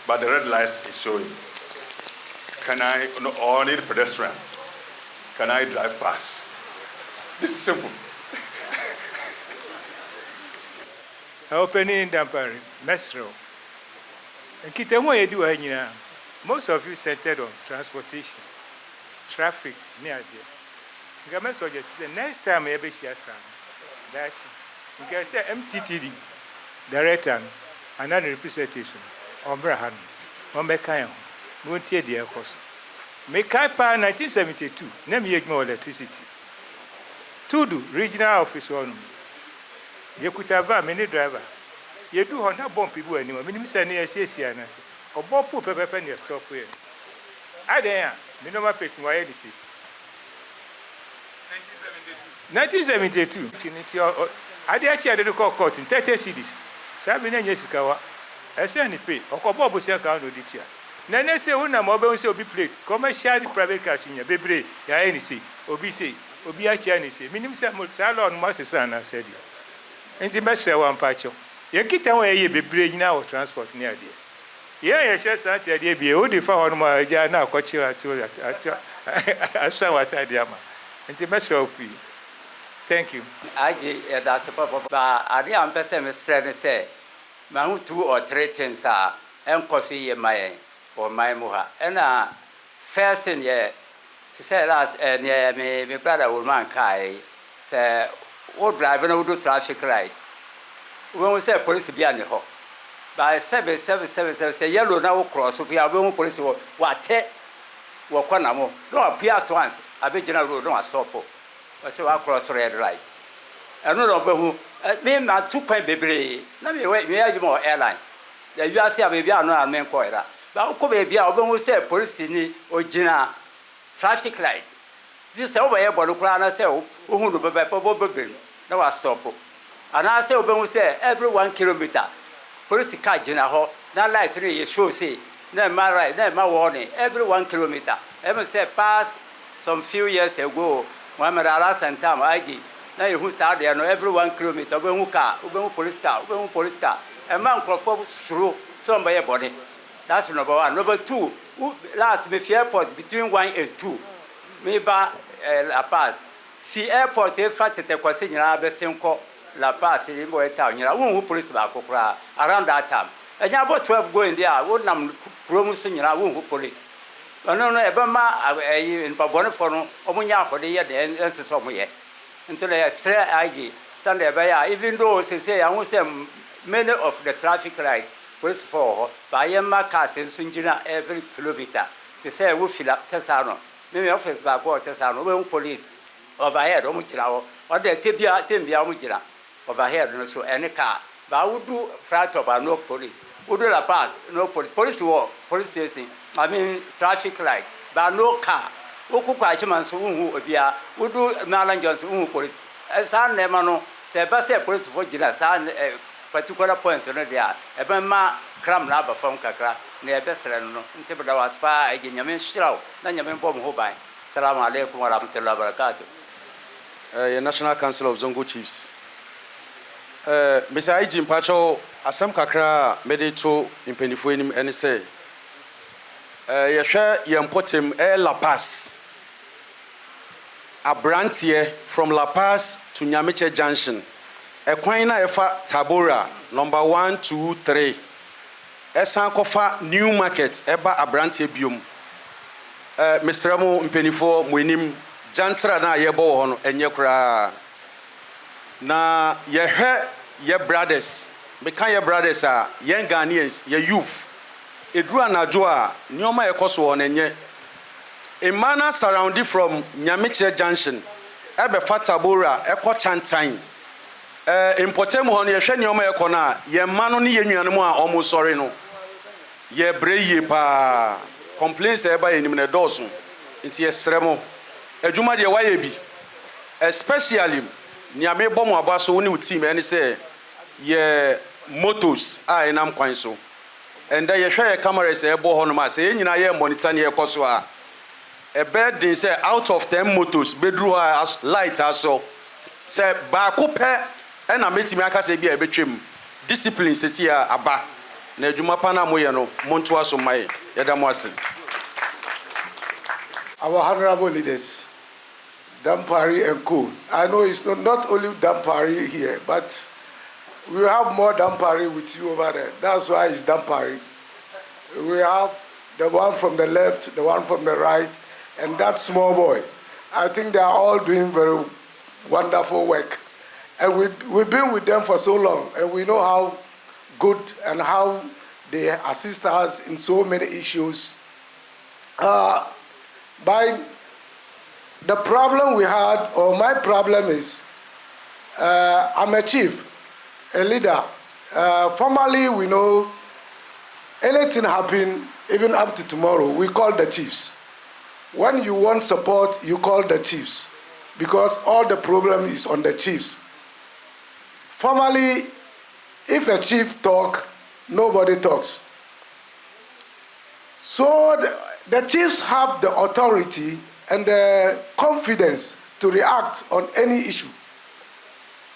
but the red light is showing, can I, or need a pedestrian, can I drive past? This is simple. Opening Dampari, Mesro. And Kitamo Edu Hanyina, most of you centered on transportation, traffic, near there. Government suggests the next time I ever share some, that you can say MTTD, director, another representation, Ombrahan, Ombekayan, won't hear the cost. Make Kaipa 1972, name ye more electricity. Tudu, regional office on. You could have a many driver. You do not bomb people anymore. Minimum send a CC and I say, or bomb poop a pepper near stop here. I there, minimum petting why any see. 1972. 1972. I did actually had a court in 30 cities. Sabina Yesikawa, I say any pay, or Bobo account with it. Nene say, when a mobile will be plate, commercial private cash in your baby, ya any say, Obi actually say, minimum salon master son, I said you. And the best one patch. You get away, you be bringing our transport near there. Yeah, yes, I tell you, be only found my now, coach you at I saw what I did. And the best of you. Thank you. That's a papa. I didn't person say, my 2 or 3 things are Encosi my or my moha. And first in year to say last and yeah, my brother woman Kai say, what driving will do traffic light. When we say police be on the hall. By 777 say yellow now cross, we are going police what take walk on a more. No appears to once. A big general road, no stop. I say, I cross red light. I don't know who, me, my 2 point baby. Let me wait, me, I more airline. The USA baby are not a man coira. But could be a woman who say police in or Gina traffic light. This over here, but look around and say, who will be by no, I stop. And I say, when we say every 1 kilometer, police car Gina Hall, not like 3 years, show say, no, my right, no, my warning, every 1 kilometer. Ever say, pass some few years ago. Mohamed Alas and Tam, IG. Now you start there, every 1 kilometer, Uben police car, a man crawford through somebody body. That's number 1. Number 2, last me airport between 1 and 2. Maybe La Paz. Fi airport, if I take a question, I'll be simple La Paz in Boy Town, you know, police back around that time. And you about 12 going there, wouldn't have promotion, you know, police. No, Ebama in Pabonofono, Omunya for the year, the answer somewhere. Until they say IG, Sunday by even though they say I won't say many of the traffic light police for by Yama cars in Sunjina every kilometer. They say we fill up Tesano. Maybe office back or Tesano, when police overhead, Omujina, or the Tibia Mujina overhead, so any car. But I would do flat top and no police. Would do La Paz, no police. Police war, police station. I mean, traffic light, but no car. Who quite who be a would do Malan Johnson police. As I never know, say, but say police for Gina, a particular point on there. A Bama cram rubber from Kakra, near Besserano, until I was by again, Yamin Shroud, then Yamin Bomb Hobai. Salam alaikum wa rahmatullahi wa barakatuh. National Council of Zongo Chiefs. Mr. Igp Pacho, Asam Kakra, Medito, in Penifuanim, and say, Yasha Yampotem La Paz. A branch here from La Paz to Nyamiche Junction. A Quina Efa Tabora, number 1, 2, 3. Esankofa New Market, Eba a branch here bium. Mr. Ramo Mpenifo, Mwinim, Jantra na Yebo Hono, and Yakra. Na ye brothers, because your brothers are young Ghanaians, your youth. Edru anadwoa nyoma ekoso won enye emana surrounded from Nyamiche Junction ebe Fatabora eko Chantan importem ho no ye hwe nyoma eko na ye mano ne ye nnuane mu a omo sori no ye breye pa complaints eba enim ne doso nti ye sremo adwuma de waye bi especially niame bom abaso woni team ene say ye motos a enam kwan so and then you share cameras a bohonoma say nyina ye monitor ne ekoso a bed din say out of 10 motors bedru as light aso say ba ko pe e na metimi aka say bia betwem discipline seti a aba na adwuma pa na moye no monto aso mai yeda mo ase. Our honorable leaders, Dampari and Co. I know it's not only Dampari here, but we have more Dampari with you over there. That's why it's Dampari. We have the one from the left, the one from the right, and that small boy. I think they are all doing very wonderful work. And we've been with them for so long, and we know how good and how they assist us in so many issues. By the problem we had, or my problem is, I'm a chief, a leader. Formally, we know anything happen, even up to tomorrow, we call the chiefs. When you want support, you call the chiefs, because all the problem is on the chiefs. Formally, if a chief talk, nobody talks. So the chiefs have the authority and the confidence to react on any issue.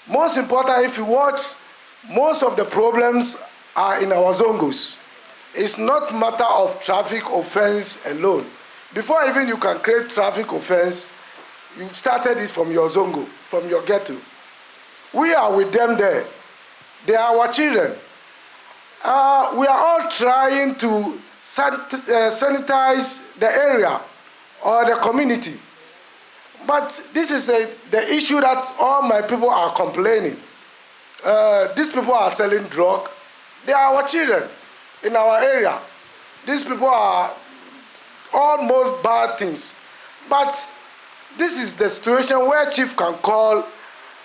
Most important, if you watch, most of the problems are in our zongos. It's not a matter of traffic offense alone. Before even you can create traffic offense, you started it from your zongo, from your ghetto. We are with them there. They are our children. We are all trying to sanitize the area or the community. But this is the issue that all my people are complaining. These people are selling drugs. They are our children in our area. These people are almost bad things. But this is the situation where chief can call,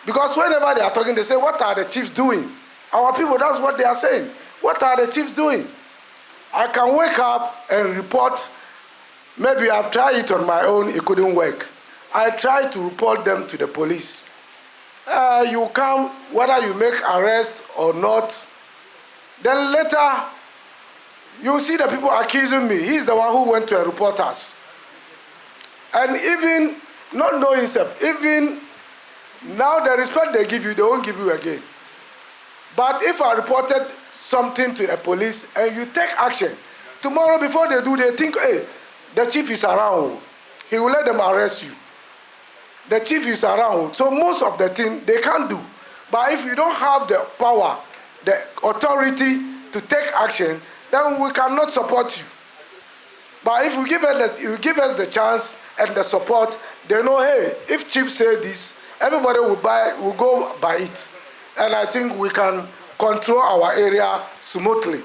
because whenever they are talking, they say, what are the chiefs doing? Our people, that's what they are saying. What are the chiefs doing? I can wake up and report. Maybe I've tried it on my own, it couldn't work. I tried to report them to the police. You come, whether you make arrest or not, then later you see the people accusing me. He's the one who went to report us. And even not knowing himself, even now the respect they give you, they won't give you again. But if I reported something to the police and you take action, tomorrow before they do, they think, hey, the chief is around. He will let them arrest you. The chief is around. So most of the thing they can't do. But if you don't have the power, the authority to take action, then we cannot support you. But if you give us the chance and the support, they know, hey, if chief say this, everybody will go by it. And I think we can control our area smoothly.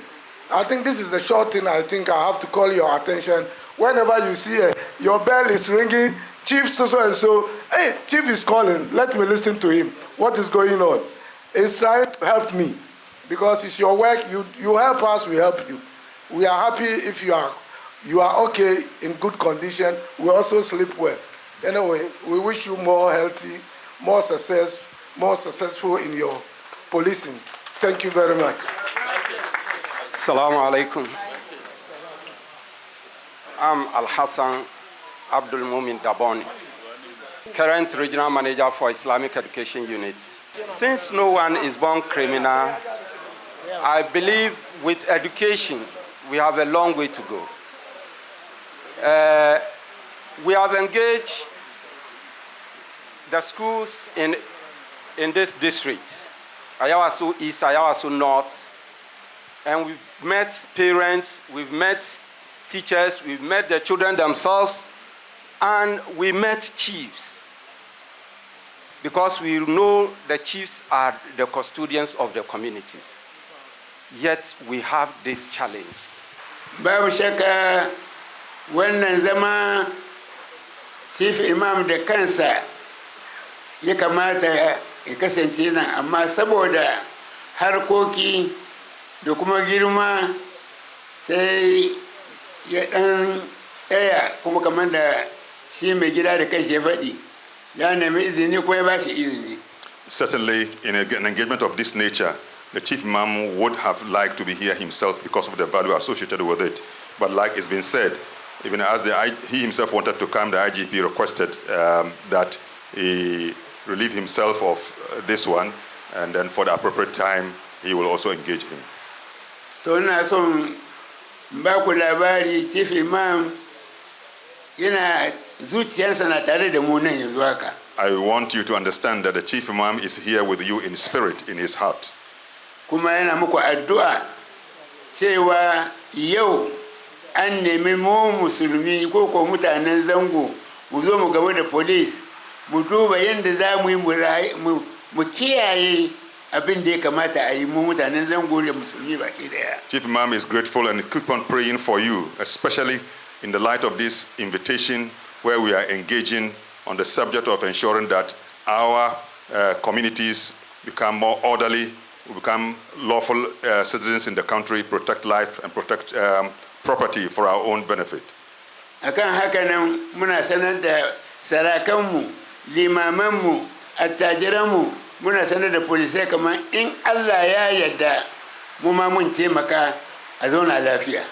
I think this is the short thing I think I have to call your attention. Whenever you see your bell is ringing, chief so and so, hey, chief is calling, let me listen to him. What is going on? He's trying to help me. Because it's your work, you help us, we help you. We are happy if you are okay, in good condition. We also sleep well. Anyway, we wish you more healthy, more successful in your policing. Thank you very much. Assalamu alaikum. I'm Al-Hassan Abdul Mumin Daboni, current regional manager for Islamic Education Unit. Since no one is born criminal, I believe with education, we have a long way to go. We have engaged the schools in this district, Ayawaso East, Ayawaso North, and we've met parents, we've met teachers, we've met the children themselves, and we met chiefs, because we know the chiefs are the custodians of the communities. Yet we have this challenge. Babu shakka wannan zama chief imam da kansa ya kamata ya kasance nan, amma saboda harkoki da kuma girma sai ya dan tsaya, kuma kamar da shi mai gida da kanshi ya faɗi ya nemi izini kuma ya ba shi izini. Certainly, in an engagement of this nature, The chief imam would have liked to be here himself because of the value associated with it. But like it's been said, even as he himself wanted to come, the IGP requested that he relieve himself of this one, and then for the appropriate time, he will also engage him. Chief Imam, I want you to understand that the chief imam is here with you in spirit, in his heart. Kuma yana muku addu'a cewa yau an nemi mu musulmi ko mutanen zango mu zo mu game da police mu duba yadda za mu yi mu kiyaye abin da ya kamata a yi mu mutanen zango da musulmi baki daya. Chief Imam is grateful and keep on praying for you, especially in the light of this invitation where we are engaging on the subject of ensuring that our communities become more orderly, we become lawful citizens in the country, protect life and protect property for our own benefit. Akan haka nan muna sanar da sarakanmu, limamanmu, attajiranmu, muna sanar da polisai kamar in Allah ya yarda mu ma mun taimaka a zauna lafiya.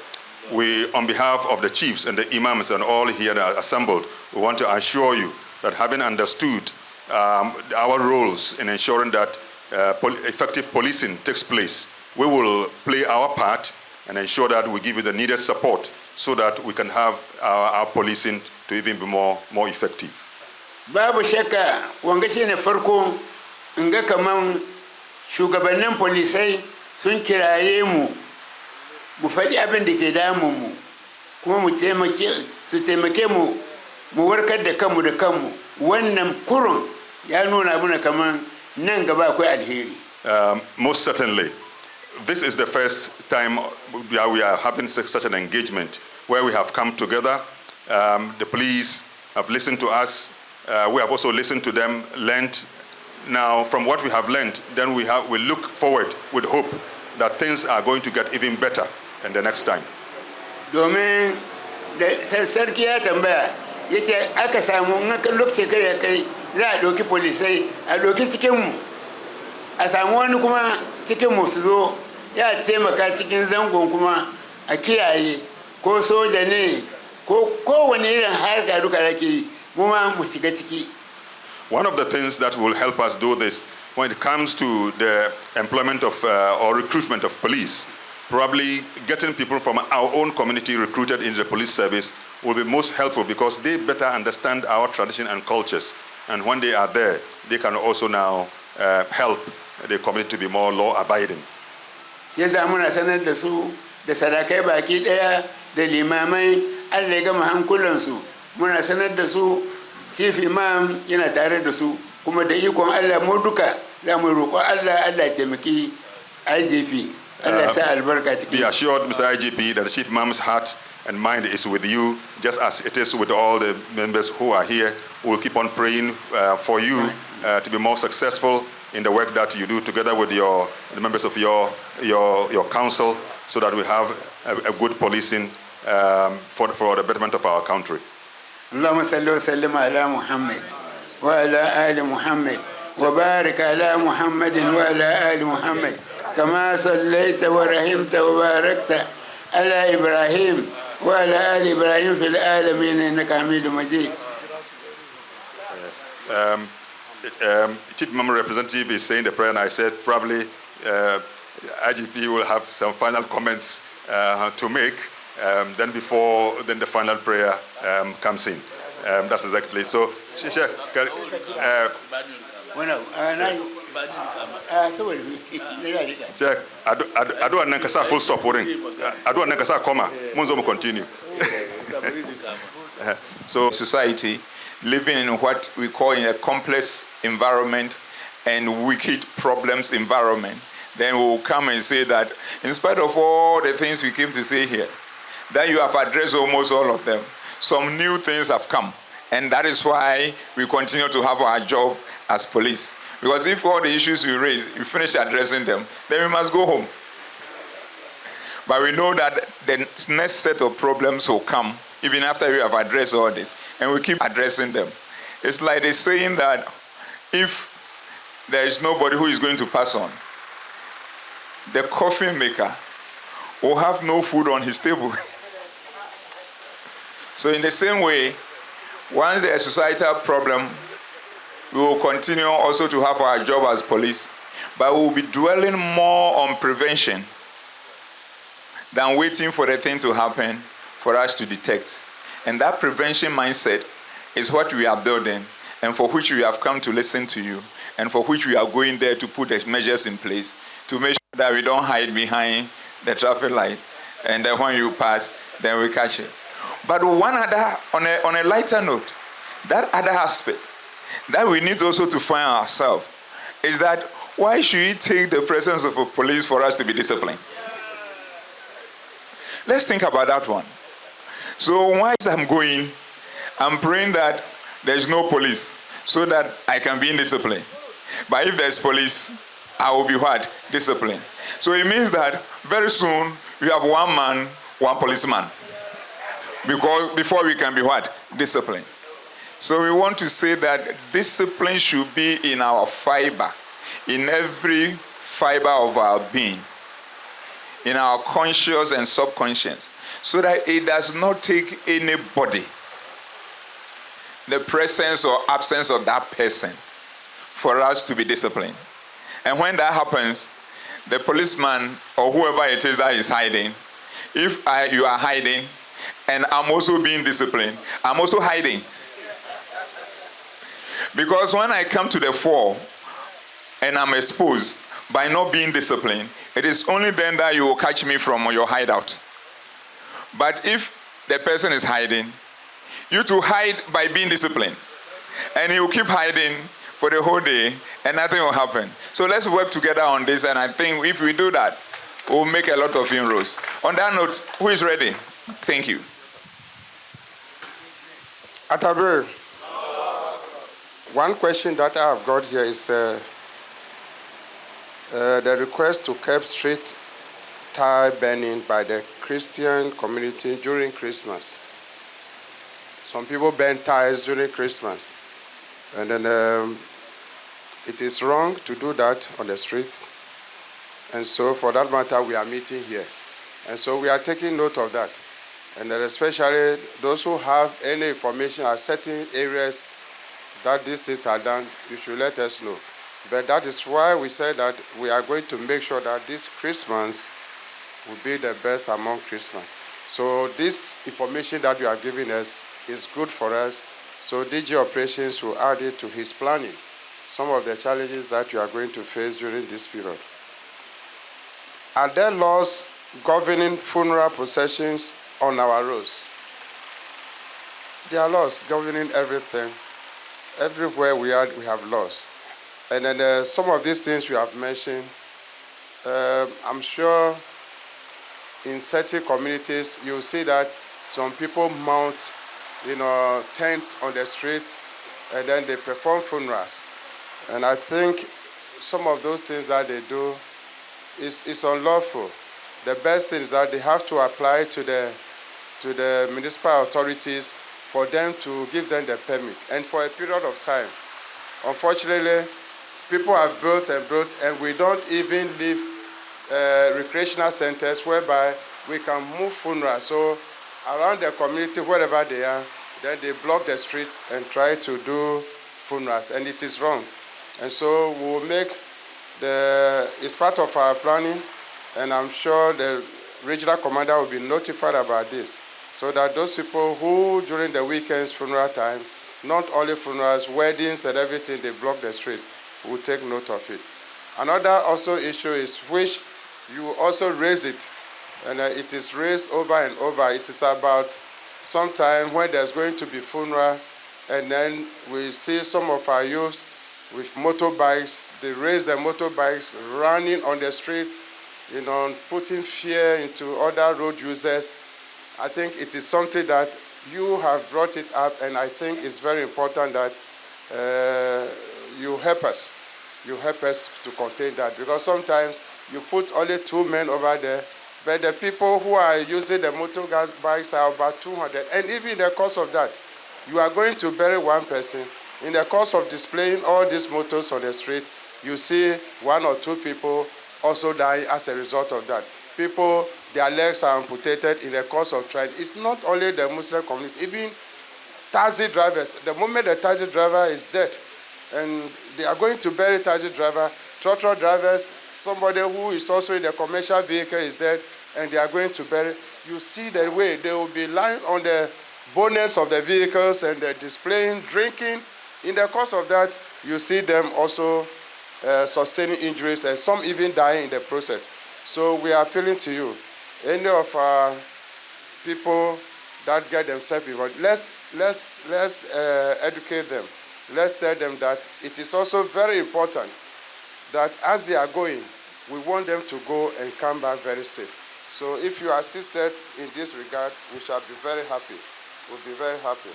We, on behalf of the chiefs and the imams and all here assembled, we want to assure you that having understood our roles in ensuring that effective policing takes place, we will play our part and ensure that we give you the needed support so that we can have our policing to even be more effective. Babu shakka wanga shine farko in ga kaman shugabannin polisai sun kiraye mu mu faɗi abin da ke damun mu kuma mu taimake mu warkar da kanmu wannan kurun ya nuna muna kaman nan gaba akwai alheri. Most certainly, this is the first time we are having such an engagement where we have come together. The police have listened to us. We have also listened to them, learned. Now, from what we have learned, then we look forward with hope that things are going to get even better in the next time. Domin da sarki ya tambaya yace aka samu lokacin kare kai za a doki polisai a doki cikin mu a samu wani kuma cikin mu su zo ya taimaka cikin zangon kuma a kiyaye ko soja ne ko kowane irin harka duka rake mu ma mu shiga ciki. One of the things that will help us do this when it comes to the employment of or recruitment of police, probably getting people from our own community recruited into the police service will be most helpful because they better understand our tradition and cultures. And when they are there, they can also now help the community to be more law-abiding. Sai za muna sanar da su da sarakai baki daya da limamai Allah ya gama hankulansu muna sanar da su chief imam yana tare da su kuma da ikon Allah mu duka za mu roƙo Allah ya taimaki IGP. Be assured, Mr. IGP, that the chief imam's heart and mind is with you, just as it is with all the members who are here. We'll keep on praying for you to be more successful in the work that you do together with the members of your council, so that we have a good policing for the betterment of our country. اللهم صل وسلم على محمد وعلى آل محمد وبارك على محمد وعلى آل محمد كما صليت ورحمت وباركت على إبراهيم وعلى آل إبراهيم في العالمين إنك حميد مجيد. Chief Imam representative is saying the prayer, and I said probably IGP will have some final comments to make. Then the final prayer comes in. That's exactly so. Check. I don't want to full stop worrying. I don't want to comma. Munzo continue. So society living in what we call in a complex environment and wicked problems environment, then we will come and say that in spite of all the things we came to say here, that you have addressed almost all of them, some new things have come. And that is why we continue to have our job as police. Because if all the issues we raise, you finish addressing them, then we must go home. But we know that the next set of problems will come even after we have addressed all this. And we keep addressing them. It's like they're saying that if there is nobody who is going to pass on, the coffin maker will have no food on his table. So in the same way, once there is a societal problem, we will continue also to have our job as police, but we will be dwelling more on prevention than waiting for the thing to happen for us to detect. And that prevention mindset is what we are building, and for which we have come to listen to you, and for which we are going there to put the measures in place to make sure that we don't hide behind the traffic light, and then when you pass, then we catch it. But one other, on a lighter note, that other aspect that we need also to find ourselves is that why should it take the presence of a police for us to be disciplined? Let's think about that one. So once I'm going, I'm praying that there's no police so that I can be in discipline. But if there's police, I will be what? Disciplined. So it means that very soon we have one man, one policeman. Because before we can be what? Disciplined. So we want to say that discipline should be in our fiber, in every fiber of our being, in our conscious and subconscious, so that it does not take anybody, the presence or absence of that person, for us to be disciplined. And when that happens, the policeman or whoever it is that is hiding, if you are hiding and I'm also being disciplined, I'm also hiding. Because when I come to the fore and I'm exposed by not being disciplined, it is only then that you will catch me from your hideout. But if the person is hiding, you to hide by being disciplined. And he will keep hiding for the whole day and nothing will happen. So let's work together on this, and I think if we do that, we'll make a lot of inroads. On that note, who is ready? Thank you. Atabe, one question that I have got here is the request to keep street tie burning by the Christian community during Christmas. Some people burn ties during Christmas, and then it is wrong to do that on the street. And so for that matter, we are meeting here. And so we are taking note of that. And then especially those who have any information at certain areas that these things are done, you should let us know. But that is why we said that we are going to make sure that this Christmas will be the best among Christmas. So this information that you are giving us is good for us. So DG Operations will add it to his planning, some of the challenges that you are going to face during this period. Are there laws governing funeral processions on our roads? There are laws governing everything. Everywhere we are, we have laws. And then some of these things you have mentioned, I'm sure in certain communities, you'll see that some people mount, tents on the streets, and then they perform funerals. And I think some of those things that they do is unlawful. The best thing is that they have to apply to the municipal authorities for them to give them the permit, and for a period of time. Unfortunately, people have built, and we don't even leave recreational centers whereby we can move funerals. So around the community, wherever they are, then they block the streets and try to do funerals, and it is wrong. And so we will make it's part of our planning, and I'm sure the regional commander will be notified about this, so that those people who, during the weekends, funeral time, not only funerals, weddings and everything, they block the streets, will take note of it. Another also issue is which you also raise it, and it is raised over and over. It is about sometime when there's going to be funeral, and then we see some of our youth with motorbikes. They raise their motorbikes, running on the streets, putting fear into other road users. I think it is something that you have brought it up, and I think it's very important that you help us. You help us to contain that, because sometimes you put only 2 men over there, but the people who are using the motorbikes are about 200. And even in the course of that, you are going to bury one person. In the course of displaying all these motors on the street, you see 1 or 2 people also die as a result of that. People, their legs are amputated in the course of trial. It's not only the Muslim community, even taxi drivers. The moment the taxi driver is dead, and they are going to bury taxi driver, trotro drivers, somebody who is also in the commercial vehicle is dead, and they are going to bury. You see the way they will be lying on the bonnets of the vehicles and they're displaying, drinking. In the course of that, you see them also sustaining injuries and some even dying in the process. So we are appealing to you, any of our people that get themselves involved, let's educate them. Let's tell them that it is also very important that as they are going, we want them to go and come back very safe. So if you are assisted in this regard, we shall be very happy. We'll be very happy.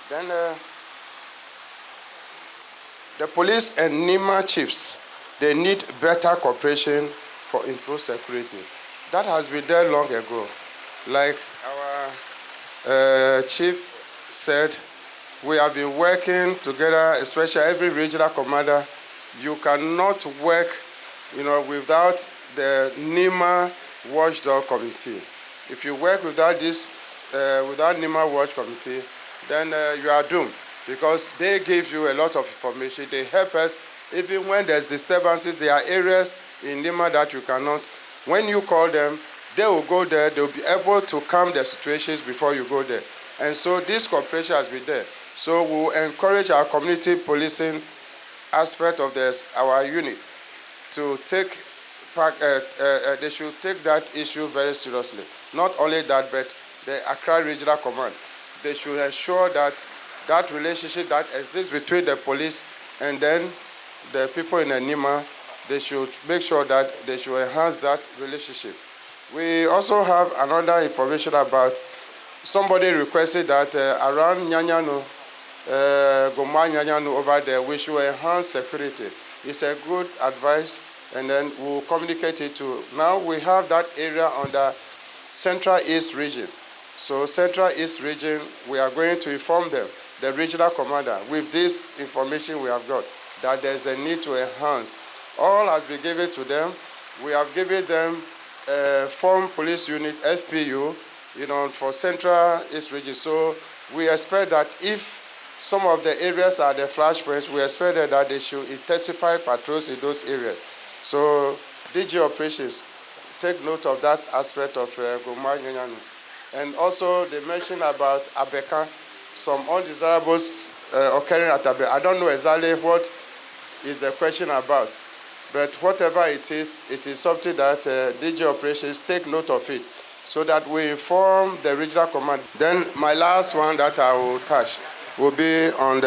Then the police and NIMA chiefs, they need better cooperation for improved security. That has been there long ago. Like our chief said, we have been working together, especially every regional commander. You cannot work, without the NIMA Watchdog Committee. If you work without this, without NIMA Watch Committee, then you are doomed, because they give you a lot of information. They help us even when there's disturbances. There are areas in NIMA that you cannot. When you call them, they will go there. They will be able to calm the situations before you go there. And so this cooperation has been there. So we will encourage our community policing aspect of our units to take part. They should take that issue very seriously. Not only that, but the Accra Regional Command, they should ensure that that relationship that exists between the police and then the people in the NIMA, they should make sure that they should enhance that relationship. We also have another information about somebody requested that around Nyanyano, Goma Nyanyano over there, we should enhance security. It's a good advice, and then we'll communicate it to. Now we have that area on the Central East region. So Central East region, we are going to inform them, the regional commander, with this information we have got, that there's a need to enhance. All has been given to them. We have given them form police unit, FPU, for Central East region. So we expect that if some of the areas are the flashpoints, we expect that they should intensify patrols in those areas. So DG Operations, take note of that aspect of Goma Nyanyano. And also they mentioned about Abeka, some undesirables occurring at Abeka. I don't know exactly what is the question about, but whatever it is something that DG Operations take note of it, so that we inform the regional command. Then my last one that I will touch will be on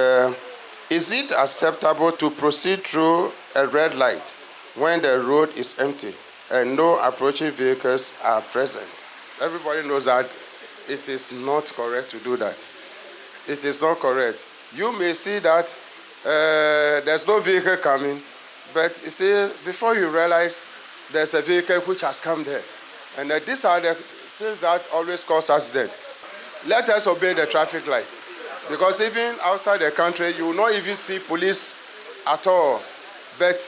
is it acceptable to proceed through a red light when the road is empty and no approaching vehicles are present? Everybody knows that it is not correct to do that. It is not correct. You may see that there's no vehicle coming, but you see, before you realize there's a vehicle which has come there. And these are the things that always cause accident. Let us obey the traffic light. Because even outside the country, you will not even see police at all. But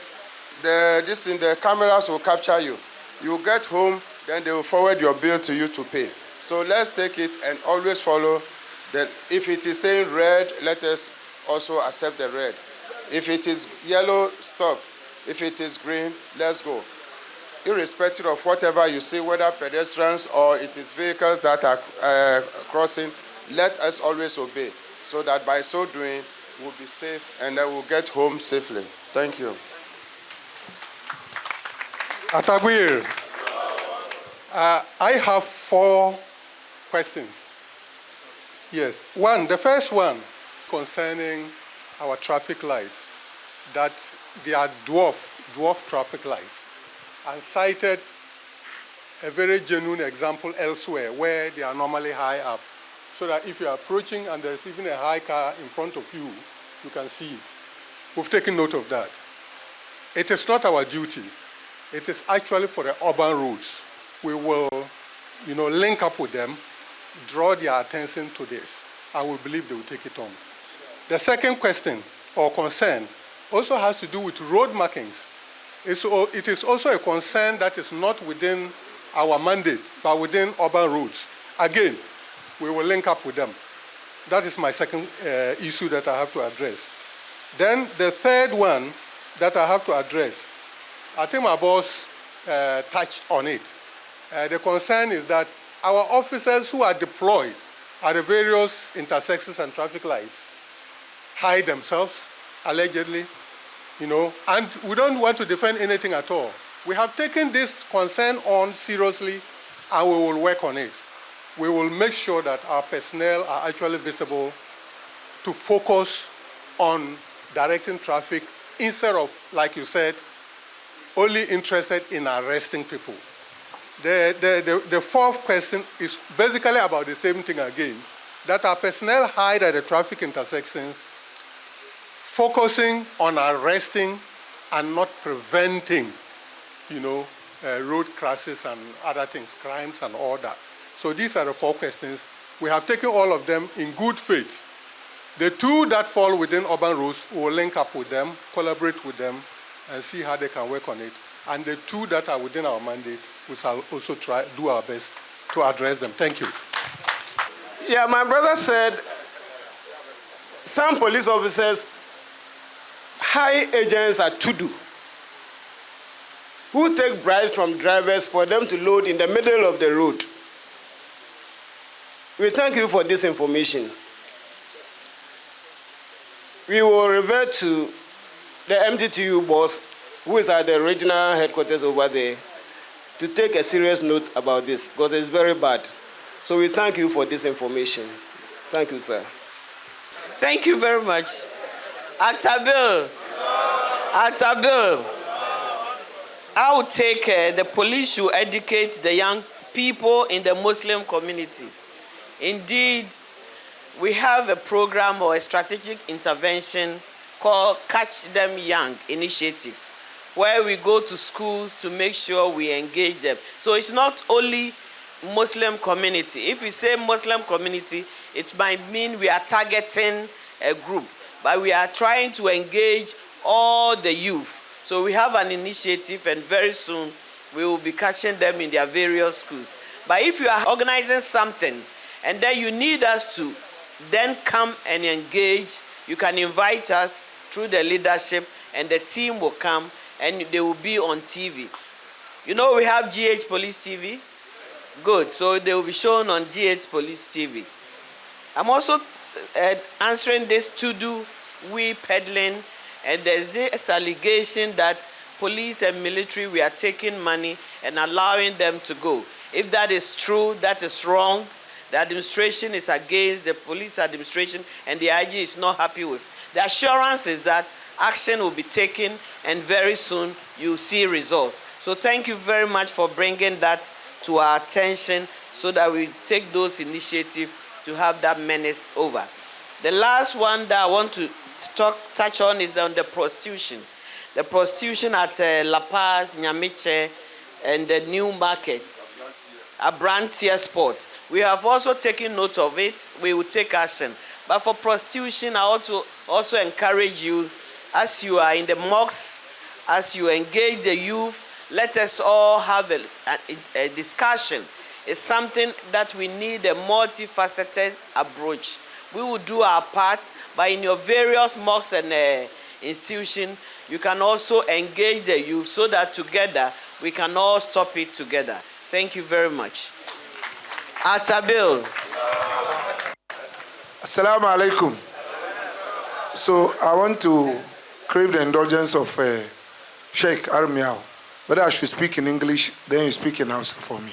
the cameras will capture you. You get home, then they will forward your bill to you to pay. So let's take it and always follow that. If it is saying red, let us also accept the red. If it is yellow, stop. If it is green, let's go. Irrespective of whatever you see, whether pedestrians or it is vehicles that are crossing, let us always obey, so that by so doing, we'll be safe and then we'll get home safely. Thank you. Atagwir, I have 4 questions. Yes. The first one concerning our traffic lights, that they are dwarf traffic lights, and cited a very genuine example elsewhere where they are normally high up, so that if you are approaching and there's even a high car in front of you, you can see it. We've taken note of that. It is not our duty. It is actually for the urban roads. We will, link up with them, draw their attention to this, and we believe they will take it on. The second question or concern also has to do with road markings It is also a concern that is not within our mandate, but within urban roads. Again, we will link up with them. That is my second issue that I have to address. Then the third one that I have to address, I think my boss touched on it. The concern is that our officers who are deployed at the various intersections and traffic lights hide themselves, allegedly, and we don't want to defend anything at all. We have taken this concern on seriously, and we will work on it. We will make sure that our personnel are actually visible to focus on directing traffic instead of, like you said, only interested in arresting people. The fourth question is basically about the same thing again, that our personnel hide at the traffic intersections, focusing on arresting and not preventing, road crashes and other things, crimes and all that. So these are the four questions. We have taken all of them in good faith. The two that fall within urban roads, we will link up with them, collaborate with them, and see how they can work on it. And the two that are within our mandate, we shall also do our best to address them. Thank you. Yeah, my brother said some police officers hire agents at Tudu who take bribes from drivers for them to load in the middle of the road. We thank you for this information. We will revert to the MDTU boss, who is at the regional headquarters over there, to take a serious note about this, because it's very bad. So we thank you for this information. Thank you, sir. Thank you very much. Atabil, I will take the police should educate the young people in the Muslim community. Indeed, we have a program or a strategic intervention called Catch Them Young Initiative, where we go to schools to make sure we engage them. So it's not only Muslim community. If we say Muslim community, it might mean we are targeting a group, but we are trying to engage all the youth. So we have an initiative, and very soon we will be catching them in their various schools. But if you are organizing something, and then you need us to then come and engage, you can invite us through the leadership, and the team will come and they will be on TV. We have GH Police TV. Good, so they will be shown on GH Police TV. I'm also answering this to-do we peddling, and there's this allegation that police and military, we are taking money and allowing them to go. If that is true, that is wrong. The administration is against, the police administration, and the IG is not happy with. The assurance is that action will be taken, and very soon you'll see results. So thank you very much for bringing that to our attention so that we take those initiatives to have that menace over. The last one that I want to touch on is on the prostitution. The prostitution at La Paz, Nyamiche, and the new market, Abrantia Sport. We have also taken note of it. We will take action. But for prostitution, I want to also encourage you, as you are in the mosques, as you engage the youth, let us all have a discussion. It's something that we need a multifaceted approach. We will do our part, but in your various mosques and institutions, you can also engage the youth so that together we can all stop it together. Thank you very much. Atabil. Assalamu alaikum. So I want to crave the indulgence of Sheikh Armiao. Whether I should speak in English, then you speak in Hausa for me.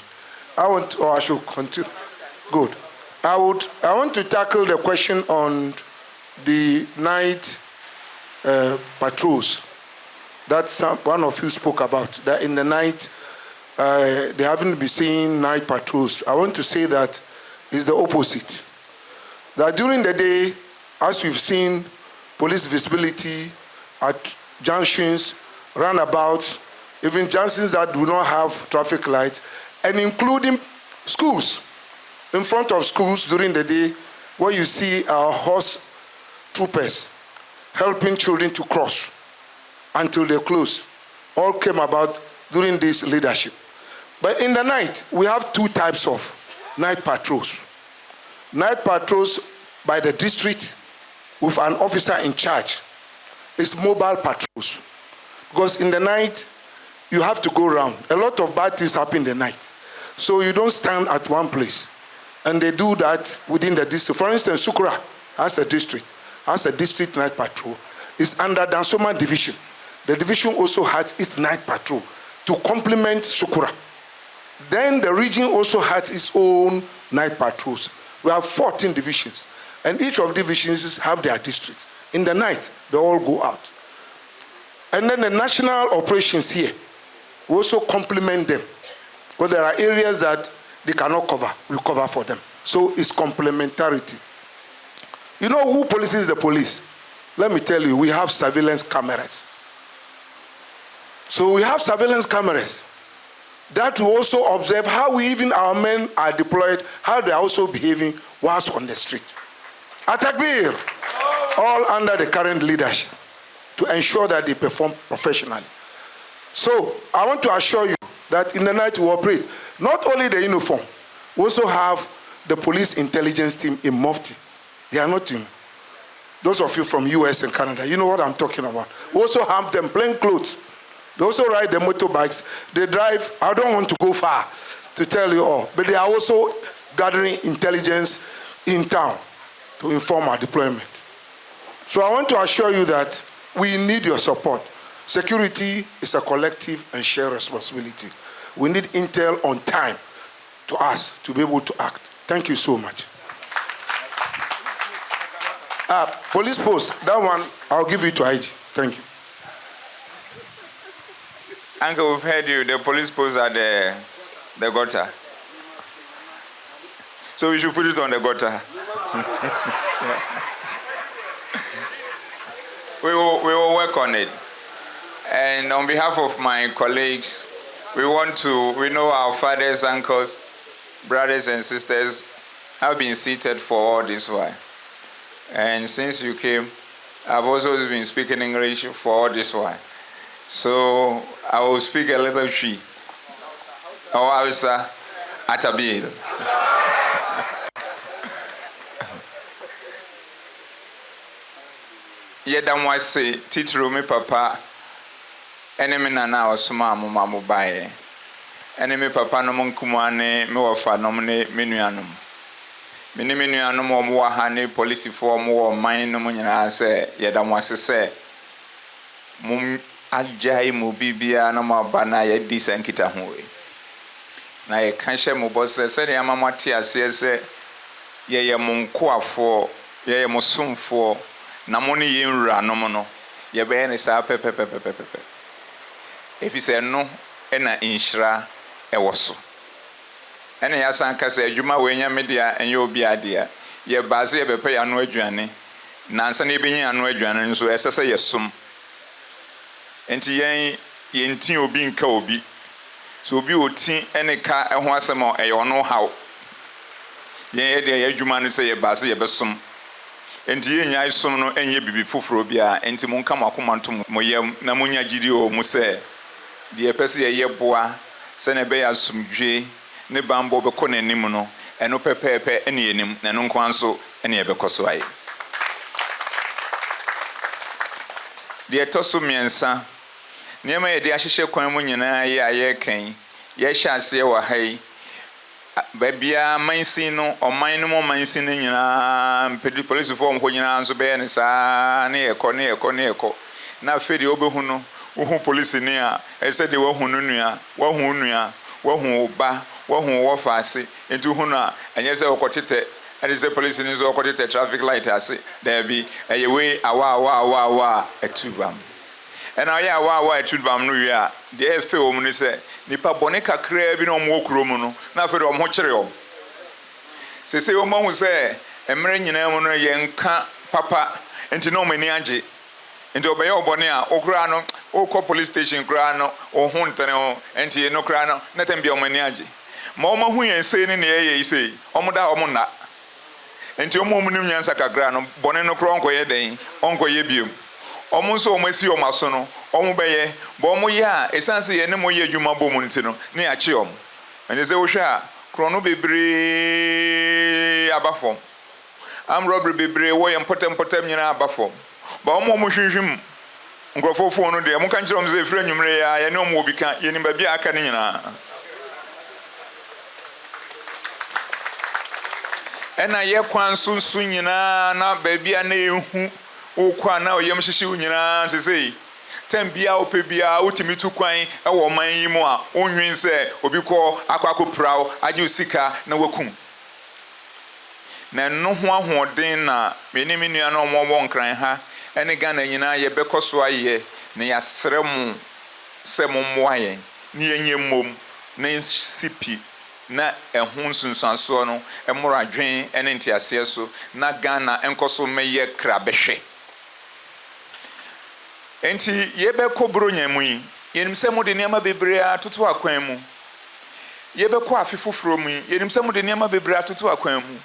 I should continue. Good. I want to tackle the question on the night patrols that one of you spoke about. That in the night, they haven't been seeing night patrols. I want to say that it's the opposite. That during the day, as we've seen police visibility at junctions, roundabouts, even junctions that do not have traffic lights, and including schools, in front of schools during the day, where you see our horse troopers helping children to cross until they close. all came about during this leadership. But in the night, we have two types of night patrols. Night patrols by the district with an officer in charge. It's mobile patrols. Because in the night, you have to go around. A lot of bad things happen in the night. So you don't stand at one place. And they do that within the district. For instance, Sukura has a district night patrol. It's under Dansoma division. The division also has its night patrol to complement Sukura. Then the region also has its own night patrols. We have 14 divisions. And each of the divisions have their districts. In the night, they all go out. And then the national operations here, we also complement them. Because there are areas that they cannot cover, we cover for them. So it's complementarity. You know who polices the police? Let me tell you, we have surveillance cameras. So we have surveillance cameras that will also observe how our men are deployed, how they are also behaving whilst on the street. Atakbir, all under the current leadership to ensure that they perform professionally. So I want to assure you that in the night we operate, not only the uniform, we also have the police intelligence team in Mufti. They are not in. Those of you from US and Canada, you know what I'm talking about. We also have them plain clothes. They also ride the motorbikes. They drive. I don't want to go far to tell you all, but they are also gathering intelligence in town to inform our deployment. So I want to assure you that we need your support. Security is a collective and shared responsibility. We need intel on time to us to be able to act. Thank you so much. Police post, that one, I'll give it to IG. Thank you. Uncle, we've heard you. The police post at the gutter. So we should put it on the gutter. We will work on it. And on behalf of my colleagues, we know our fathers, uncles, brothers and sisters have been seated for all this while. And since you came, I've also been speaking English for all this while. So I will speak a little Twi. Or Hausa Atabil. Yedam wase titru me papa enemy nana osoma mama mo bae. Enemy papa no monkumane me wofa no ne menuanom. Me ne menuanom o mo ha ne police for mo man no nyina se yedam wase se mum ajai mo bibia na mo aba na ye disankita ho we. Na ye kanhye mo boss se ne amamate ase se ye monkoafo ye mosomfo na mo ne yenwura no mo no ye be ne sa pepepepepepe. If you say no ena inshira ewoso ene ya san ka se adwuma we nya media enye obi adea ye baase ye bepe ya no aduane na nsa ne benyi anu aduane nso esese ye som enti ye ntin obi nka obi so obi oti ene ka ho asem e yo no haw ye de ye adwuma no se ye baase ye besom enti ye nya isom no enye bibi foforo bia enti mo nka makoma ntom mo yam na mo nya gidi o mo se de pese ye boa se ne be asumdwe ne bambo be ko nanim no eno pepepe ene enim na no nkwanso ene ye be koso aye de toso miensa niema ye de ahyehye kwan mu nyina ye aye kan ye hyase wa hai babia mansin no oman no mansin nyina mpedi police form ho nyina nso be ne sa ne eko na fedi obehu no wo police ni a ese de wo hu nua wo hu nua wo hu ba wo hu wo faase enti hu no a enye se okotete ade se police ni so okotete traffic light ase there be eye we awa etubam ena ya awa etubam no wi a de efe wo mu ni se nipa bone kakra bi no mo okuro mu no na afi de mo kire o se wo ma hu se emre nyina mu no ye nka papa enti no mani age enti obeye obone a okura no okọ police station kura no ohun tene o enti no kura no na tem bia omani age ma o ma hu yen sei ne ye sei omoda omona enti omomunim nyansa kakra no bone no kura onko ye den onko ye biem omo nso omasi omaso no ɔmo bɛyɛ bɔ ɔmo yɛ a esan se yɛ ne mo yɛ adwuma bɔ mu nti no ne yɛakye ɔmo ɛnyɛ sɛ wohwɛ a korɔ no bebree aba fam amrɔbre bebree wɔyɛ mpɔtɛmpɔtɛm nyinaa aba fam ba ɔmo hwehwem nkurɔfoɔ fon no deɛ moka nkyerɛ ɔmo sɛ ɛfiri anwummere a yɛne ɔmo wɔ bi ka yɛnim baabi a aka ne nyinaa ɛna yɛ kwan nso nyinaa na baabi a na ɛhu wokɔ a na ɔyam hyehye wo nyinaa sesei tam biaa wopɛ biaa wotumi tu kwan ɛwɔ ɔman yi mu a wonwen sɛ obi kɔ akɔpra wo agye wo sika na wakum na ɛno ho ahoɔden na mene me nua na ɔmɔwɔ nkran ha ɛne Ghana nyinaa yɛbɛkɔ so ayɛ na yɛasrɛ mo sɛ mommoa yɛn ne yɛnyɛ mmom na yɛnsipi na ɛho nsunsuansoɔ no ɛmmoro adwen ne nteaseɛ so na Ghana ɛnkɔ so mɛyɛ kra bɛhwɛ enti yɛbɛkɔ buronya mu yi yɛnim sɛ mode nneɛma bebree atoto akwan mu yɛbɛkɔ afe foforɔ mu yi yɛnim sɛ mode nneɛma bebree atoto akwan mu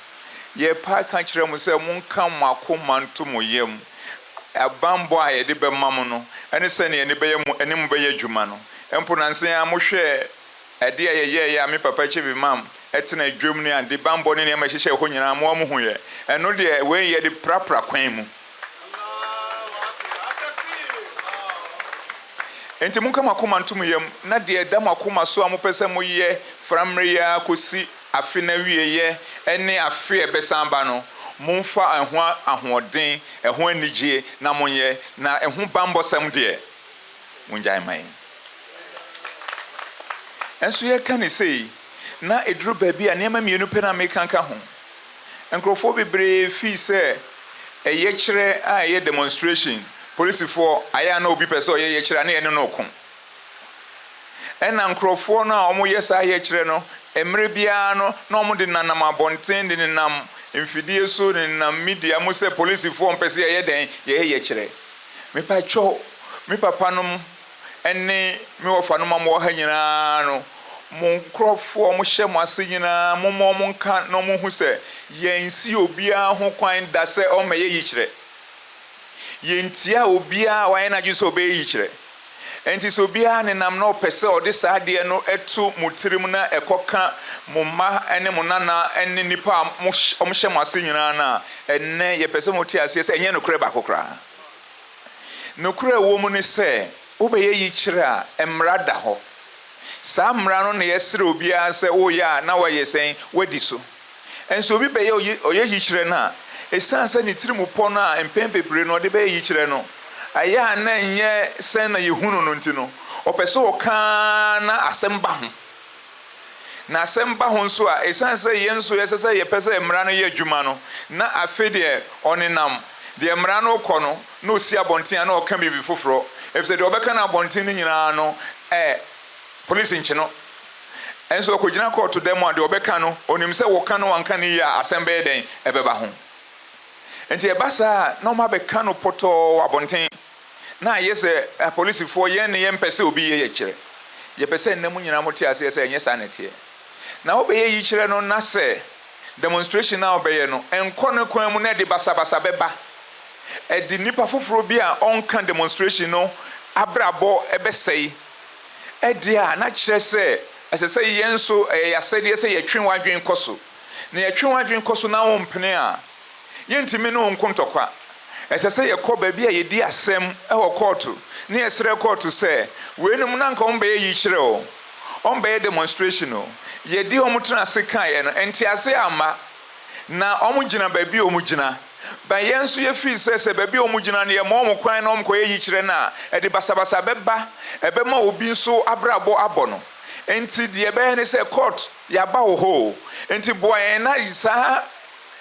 yɛpa ka kyerɛ mu sɛ monka mo akoma nto mo yam abambɔ a yɛde bɛma mo no ɛne sɛnea ne bɛyɛ mu ɛne mu bɛyɛ adwuma no ɛmpo nansen a mohwɛ ɛde a yɛyɛyɛ a me papa kye bi mam ɛtena adwam ne ade bambɔ ne nneɛma hyehyɛ hɔ nyinaa mo ho yɛ ɛno deɛ wei yɛde prapra kwan mu enti monka mo akoma nto mo yam na deɛ ɛda mo akoma so a mopɛ sɛ moyɛ frammerɛ yi a kɔsi afe na wieyɛ ɛne afe ɛbɛsan ba no momfa ɛho ahoɔden ɛho anigye na monyɛ na ɛho bambɔsɛm deɛ mongyae ma yɛn ɛnso yɛka ne sei na ɛduru baabi a nneɛma mmienu pɛ na mekanka ho nkurɔfoɔ bebree fii sɛ ɛyɛ kyerɛ a ɛyɛ demonstration polisifoɔ ayɛ na obi pɛ sɛ ɔyɛ yɛkyerɛ ne yɛne no ɔko ɛna nkurɔfoɔ no a ɔmoyɛ saa yɛkyerɛ no mmerɛ biara no na ɔmo de nanam abɔnten de nenam mfidie so de nenam media mu sɛ polisifoɔ mpɛ sɛ yɛyɛ dɛn yɛyɛ yɛkyerɛ mepa twɛw me papa nom ɛne me wɔfa nom a mowɔ ha nyinaa no mo nkurɔfoɔ mo hyɛ mo ase nyinaa mommɔ mo nka na ɔmo hu sɛ yɛnsi obiara ho kwan da sɛ ɔmmɛyɛ yikyerɛ yɛntia obiara a wayɛ n'adwene sɛ ɔbɛyɛ yikyerɛ enti sɛ obiara nenam na ɔpɛ sɛ ɔde saa adeɛ no ɛto mo tirim na ɛkɔka mo mma ne mo nana ne nipa a ɔmhyɛ mo ase nyinaa no a ɛnnɛ yɛpɛ sɛ mote aseɛ sɛ ɛnyɛ nokorɛ baako koraa nokorɛ ɛwɔ mu ne sɛ wobɛyɛ yikyerɛ a mmara da hɔ saa mmara no na yɛsrɛ obiara sɛ woyɛ a na wayɛ sɛn wadi so ɛnso obi bɛyɛ ɔyɛ yikyerɛ no a ɛsiane sɛ ne tirim pɔ no a mpɛn bebree no ɔde bɛyɛ yikyerɛ no ayɛ a na nyɛ sɛn na yɛhunu no nti no ɔpɛ sɛ ɔka na asɛm ba ho na asɛm ba ho nso a ɛsiane sɛ yɛn nso yɛsɛ sɛ yɛpɛ sɛ mmara no yɛ adwuma no na afe deɛ ɔnenam deɛ mmara no kɔ no na ɔsi abɔnten a na ɔka biribi foforɔ ɛfisɛ deɛ ɔbɛka no abɔnten no nyinaa no polisi nkye no ɛnso ɔkɔgyina kɔɔto dɛm a deɛ ɔbɛka no ɔnim sɛ wɔka no wanka no yie a asɛm bɛyɛ dɛn ɛbɛba ho nti ɛba saa na ɔma bɛka no pɔtɔɔ abɔnten na ayɛ sɛ apolisifoɔ yɛn ne yɛmpɛ sɛ obi yɛ yɛkyerɛ yɛpɛ sɛ nnɛ mu nyinaa mote aseɛ sɛ ɛnyɛ saa ne teɛ na wobɛyɛ yikyerɛ no na sɛ demonstration a wobɛyɛ no ɛnkɔ no kwan mu na ɛde basabasa bɛba ɛde nnipa foforɔ bi a ɔnka demonstration no abrabɔ ɛbɛsɛe ɛde a na kyerɛ sɛ ɛsɛ sɛ yɛn nso ɛyɛ asɛdeɛ sɛ yɛtwe w'adwen kɔ so na yɛtwe w'adwen kɔ so na wompene a yɛntimi ne wo nko ntɔkwa ɛsɛ sɛ yɛkɔ baabi a yɛdi asɛm ɛwɔ kɔɔto ne yɛsrɛ kɔɔto sɛ weinom na nka ɔmbɛyɛ yikyerɛ o ɔmbɛyɛ demonstration o yɛdi ɔmo tena ase kaeɛ no ɛnte ase amma na ɔmo gyina baabi a ɔmo gyina ba yɛn nso yɛfiri sɛ baabi a ɔmo gyina no yɛma ɔmo kwan na ɔmo kɔyɛ yikyerɛ no a ɛde basabasa bɛba ɛbɛma obi nso abrabɔ abɔ no enti deɛ ɛbɛyɛ ne sɛ kɔɔt yɛaba wɔ hɔ enti boa yɛn na saa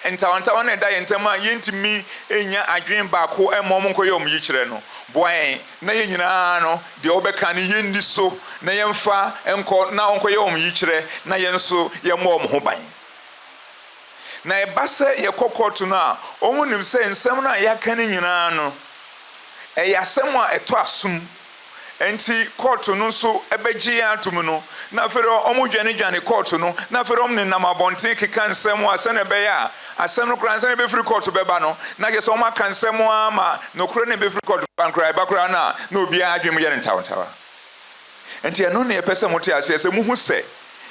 ntawantawa na ɛda yɛn ntam a yɛntumi enya adwene baako ɛma ɔmo nkɔyɛ ɔmo yikyerɛ no boa yɛn na yɛn nyinaa no deɛ ɔbɛka no yɛnni so na yɛmfa nkɔ na ɔnkɔyɛ ɔmo yikyerɛ na yɛn nso yɛmmɔ ɔmo ho ban na ɛba sɛ yɛkɔ kɔɔto no a ɔmo nim sɛ nsɛm no a yɛaka no nyinaa no ɛyɛ asɛm a ɛtɔ asom enti kɔɔto no nso ɛbɛgye yɛn atom no na afei ɔmo dwane kɔɔto no na afei ɔmo nenam abɔnten keka nsɛm a sɛnɛ ɛbɛyɛ a asɛm no kora nsɛm bɛfiri court bɛba no na gye sɛ ɔma ka nsɛm ama nokora ne bɛfiri court bankora ɛba kora na obiara adwene mu yɛ ne ntawantawa nti ɛno ne yɛpɛ sɛ mote aseɛ sɛ muhu sɛ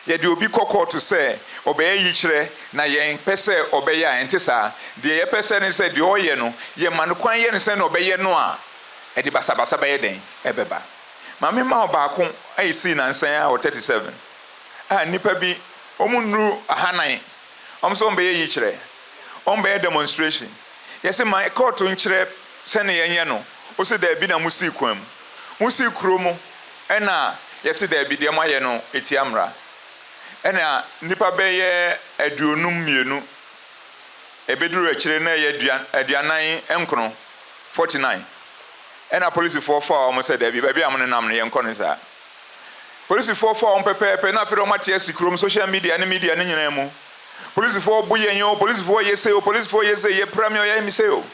yɛde obi kɔ court sɛ ɔbɛyɛ yikyerɛ na yɛn pɛ sɛ ɔbɛyɛ a ɛnte saa deɛ yɛpɛ sɛ ne sɛ deɛ ɔyɛ no yɛma no kwan yɛ ne sɛ na ɔbɛyɛ no a ɛde basabasa bɛyɛ den ɛbɛba maame ma ɔbaako ayi sii nansan a 37 a nipa bi ɔmo nuru ahanan ɔmo sɛ ɔmbɛyɛ yikyerɛ ɔmbɛyɛ demonstration yɛsɛ ma court nkyerɛ sɛne yɛnyɛ no ɔsɛ daabi na mo sii kwan mu mo sii kuro mu ɛna yɛsɛ daabi deɛ mo ayɛ no ɛti amra ɛna nipa bɛyɛ 52 ɛbɛduru akyire na ɛyɛ aduanan nkron 49 ɛna polisifoɔ fa ɔmo sɛ daabi baabi a mo nenam no yɛnkɔ no saa polisifoɔ fa ɔmo pɛpɛɛpɛ na afei ɔmo ate asi kurom social media ne nyinaa mu polisifoɔ bo yɛn o polisifoɔ yɛ se o polisifoɔ yɛ se yɛ pra me ɔyɛ mi se o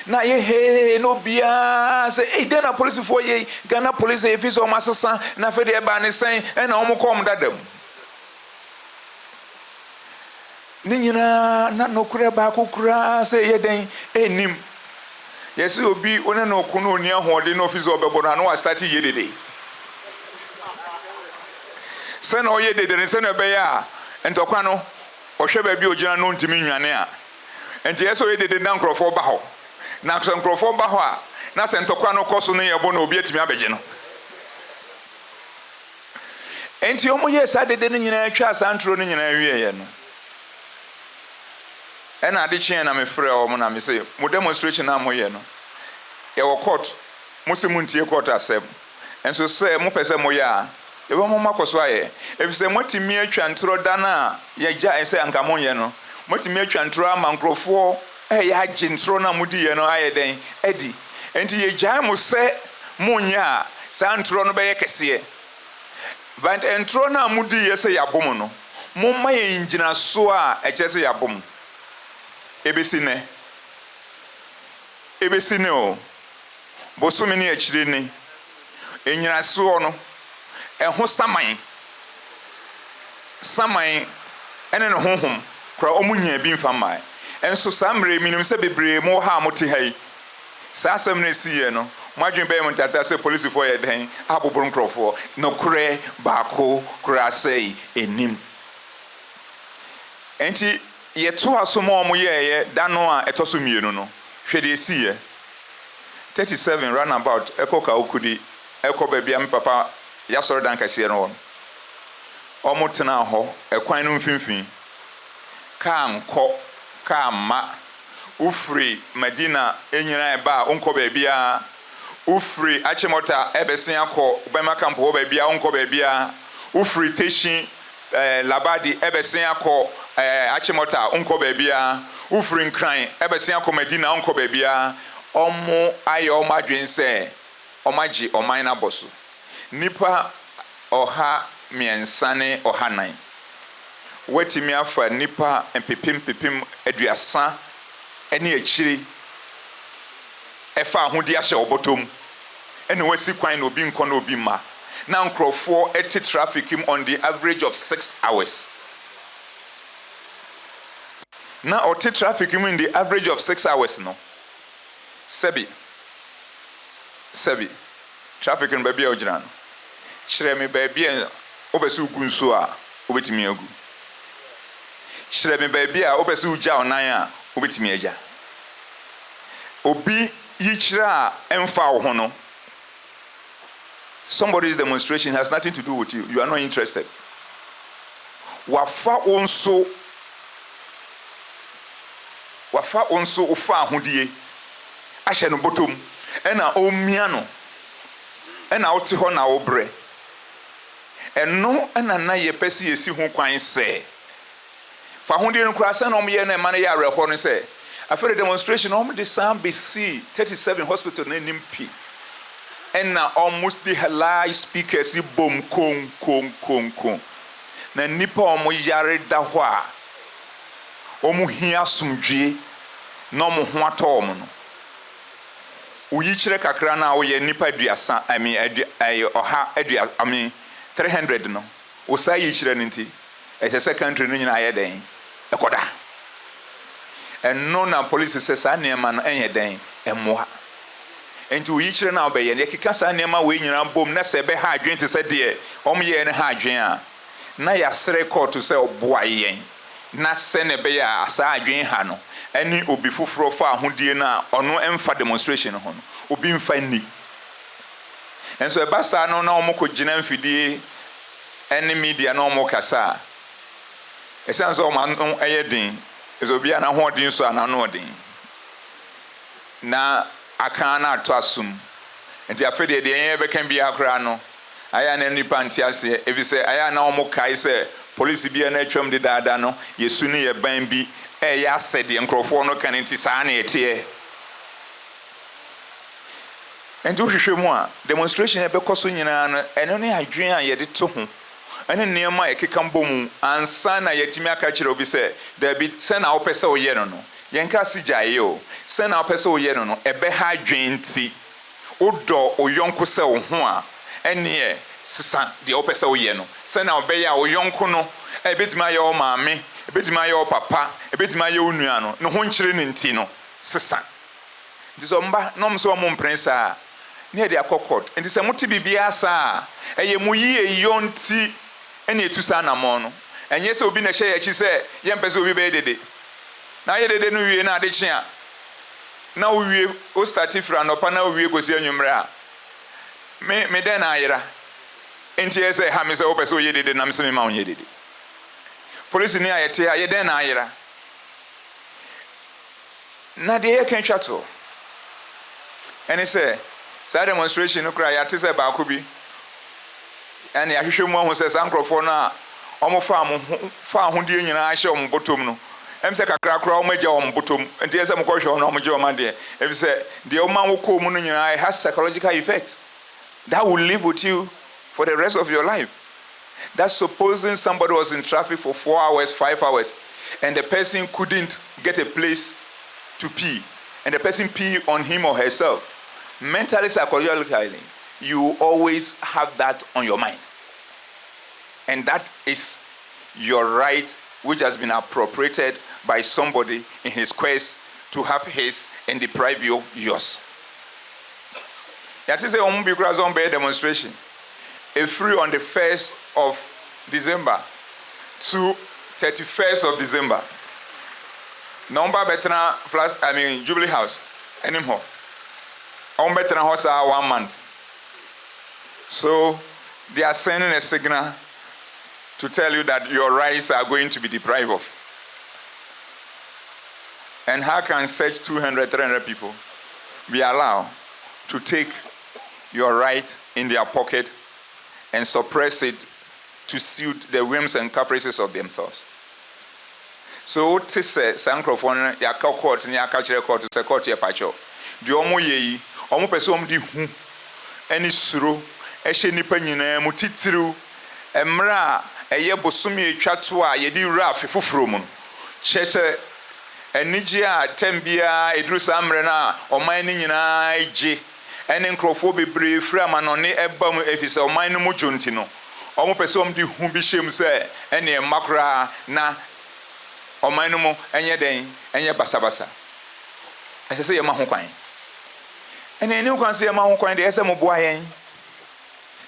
na yɛ hee na obiara sɛ ei dɛn na polisifoɔ yɛ Ghana police yɛ fi sɛ ɔmo asesa na afei deɛ ɛbaa ne sɛn ɛna ɔmo kɔ ɔmo dada mu ne nyinaa na nokora baako koraa sɛ yɛ dɛn ɛnim yɛsɛ obi one na ɔko no ɔni ahoɔden na ɔfi sɛ ɔbɛbɔ no ano astate yɛ dede sɛ na ɔyɛ dede ne sɛ na ɛbɛyɛ a ntɔkwa no ɔhwɛ baabi ogyina no ntumi nwane a nti yɛsɛ ɔyɛ dede na nkurɔfoɔ ba hɔ na sɛ nkurɔfoɔ ba hɔ a na sɛ ntɔkwa no kɔ so no yɛbɔ na obi atumi abɛgye no nti ɔmo yɛ saa dede no nyinaa atwa saa ntoro no nyinaa wieɛ no ɛna ade kyeɛ na mefrɛ ɔmo na mesɛ mo demonstration a moyɛ no yɛwɔ court mo sɛ montie court asɛm nso sɛ mopɛ sɛ moyɛ a yɛbɛ mo makɔ so ayɛ ɛfisɛ motumi atwa ntoro da no a yɛgya sɛ anka monyɛ no motumi atwa ntoro ama nkurɔfoɔ ɛyɛ agye ntoro no a modiiɛ no ayɛ dɛn adi enti yɛgyae mo sɛ monyɛ a saa ntoro no bɛyɛ kɛseɛ but ntoro no a modiiɛ sɛ yɛabom no momma yɛ ngyinaso a ɛkyɛ sɛ yɛabom ebesi ne o bosome ne akyire ne enyinasoɔ no ɛho saman ɛne ne honhom kora ɔmo nya bi mfa mmaa ɛnso saa mmerɛ minim sɛ bebree mo ha a mote ha yi saa asɛm no ɛsiiɛ no mo adwene bɛyɛ mo ntata sɛ polisifoɔ yɛ dɛn aboboro nkurɔfoɔ nokorɛ baako koraa sɛi ɛnim enti yɛto aso ma ɔmo yɛɛyɛ da no a ɛtɔ so mmienu no hwɛ deɛ ɛsiiɛ 37 runabout ɛkɔ Kaokudi ɛkɔ baabi a me papa yɛasɔre dan kɛseɛ no hɔ ɔmo tena hɔ ɛkwan no mfimfini kaa nkɔ kaa ma ufiri Madina enyina ɛba a onkɔ baabi a ufiri Achimota ɛbɛsen akɔ bɛma camp hɔ baabi a onkɔ baabi a ufiri Teshin Labadi ɛbɛsen akɔ Achimota onkɔ baabi a ufiri Nkran ɛbɛsen akɔ Madina onkɔ baabi a ɔmo ayɛ ɔmo adwen sɛ ɔmo agye ɔman no abɔ so nipa 194 watimi afa nipa mpepem aduasa ɛne akyire ɛfa ahodi ahyɛ ɔbɔtɔm ɛna wasi kwan na obi nkɔ na obi ma na nkurɔfoɔ ɛte traffic im on the average of 6 hours na ɔte traffic im in the average of 6 hours no sɛbi traffic no baabi a ogyina no kyerɛ me baabi a wobɛsɛ wogu nsuo a wobɛtumi agu kyerɛ me baabi a wobɛsɛ wogya ɔnan a wobɛtumi agya obi yikyerɛ a ɛmfa wo ho no somebody's demonstration has nothing to do with you. You are not interested. Wafa onso ufa ahudie ahye no bottom ɛna omia no ɛna wote hɔ na wobrɛ ɛno ɛna na yɛpɛsi esi ho kwan sɛ fa ahudie no kura sɛ na ɔmo yɛ na ɛma no yɛ awerɛhɔ no sɛ after the demonstration ɔmo de san besi 37 hospital na anim pi ɛna almost the live speakers bom kon na nipa ɔmo yare da hɔ a ɔmo hia somdwe na ɔmo ho atɔ ɔmo no uyi kyerɛ kakra na woyɛ nipa aduasa 300 no wo sa yi kyerɛ no nti ɛsɛ sɛ country no nyina ayɛ den ɛkɔda and no na police says saa nneɛma no ɛnyɛ den ɛmmoa enti wo yikyerɛ na wobɛyɛ ne yɛkeka saa nneɛma wei nyinaa bom na sɛ ɛbɛha adwene te sɛ deɛ ɔmyɛɛ no ha adwene a na yɛasrɛ kɔɔto sɛ ɔboa yɛn na sɛ ne ɛbɛyɛ a saa adwene ha no ɛne obi foforɔ fa ahodie no a ɔno ɛmfa demonstration ho no obi mfa nni ɛnso ɛba saa no na ɔmokɔgyina mfidie ɛne media na ɔmokasa a ɛsiane sɛ ɔma no ɛyɛ den ɛsɛ obiara na hoɔden so anano ɔden na aka na ato asom nti afei deɛ yɛn bɛka biara koraa no ayɛ na nipa nte aseɛ ɛfiri sɛ ayɛ na ɔmo kae sɛ polisi biara na atwam de daadaa no yɛsu ne yɛ ban bi ɛyɛ asɛdeɛ nkurɔfoɔ no ka ne nti saa na ɛteɛ nti wohwehwɛ mu a demonstration ɛbɛkɔ so nyinaa no ɛno ne adwene a yɛde to ho ɛne nneɛma a yɛkeka mbɔ mu ansa na yɛtumi aka kyerɛ obi sɛ dabi sɛ na wopɛ sɛ woyɛ no no yɛnka se gyaeɛ o sɛ na wopɛ sɛ woyɛ no no ɛbɛha adwene nti wodɔ oyɔnko sɛ wo ho a ɛneɛ sesa deɛ wopɛ sɛ woyɛ no sɛ na wobɛyɛ a oyɔnko no ɛbɛtumi ayɛ wo maame ɛbɛtumi ayɛ wo papa ɛbɛtumi ayɛ wo nua no ne ho nkyerɛ ne nti no sesa nti sɛ ɔmba na ɔm sɛ ɔmo mpene saa ne yɛde akɔ court nti sɛ mote biribiara saa a ɛyɛ mo yie yɔ nti ɛne ɛtu saa nammɔ no ɛnyɛ sɛ obi na ɛhyɛ yɛakyi sɛ yɛmpɛ sɛ obi bɛyɛ dede na ayɛ dede no wie na ade kye a na wowie wo starte firi anɔpa na wowie kɔsi anwummerɛ a me dɛn na ayera enti yɛ sɛ ha me sɛ wopɛ sɛ woyɛ dede nam sɛ mema wonyɛ dede polisi ne a yɛte a yɛdɛn na ayera na deɛ yɛka twa to ɛne sɛ saa demonstration no koraa yɛate sɛ baako bi ɛne ahwehwɛ mu ahu sɛ saa nkurɔfoɔ no a ɔmo fa ahodie nyinaa hyɛ ɔmo bɔtɔm no ɛm sɛ kakra koraa ɔmo agya ɔmo bɔtɔm nti yɛ sɛ mokɔhwɛ ɔno ɔmo gye ɔmo adeɛ ɛfi sɛ deɛ ɔma wo kɔɔ mu no nyinaa it has psychological effect that will live with you for the rest of your life. That's supposing somebody was in traffic for 4 hours, 5 hours, and the person couldn't get a place to pee, and the person pee on him or herself. Mentally, psychologically, you always have that on your mind. And that is your right, which has been appropriated by somebody in his quest to have his and deprive you yours. That is a demonstration. A free on the 1st of December to 31st of December. Number better Jubilee House anymore. On better house 1 month. So they are sending a signal to tell you that your rights are going to be deprived of. And how can such 200, 300 people be allowed to take your right in their pocket and suppress it to suit the whims and caprices of themselves? So what is a microphone ya court ni akachire court to court ya pacho. The omo ye omo person di hu any suro ehye nipa nyina mu titiru emra eye bosumi etwa to a ye di wura afefoforo mu cheche enije a tembia eduru samre na oman ni nyina eje ene nkrofo bebre firi amanone eba mu efise oman no mu jonti no omo person di hu bi hyem se ene makra na oman no mu enye den enye basabasa ese se ye ma ho kwan ene ene kwan se ye ma ho kwan de ese mo boa yen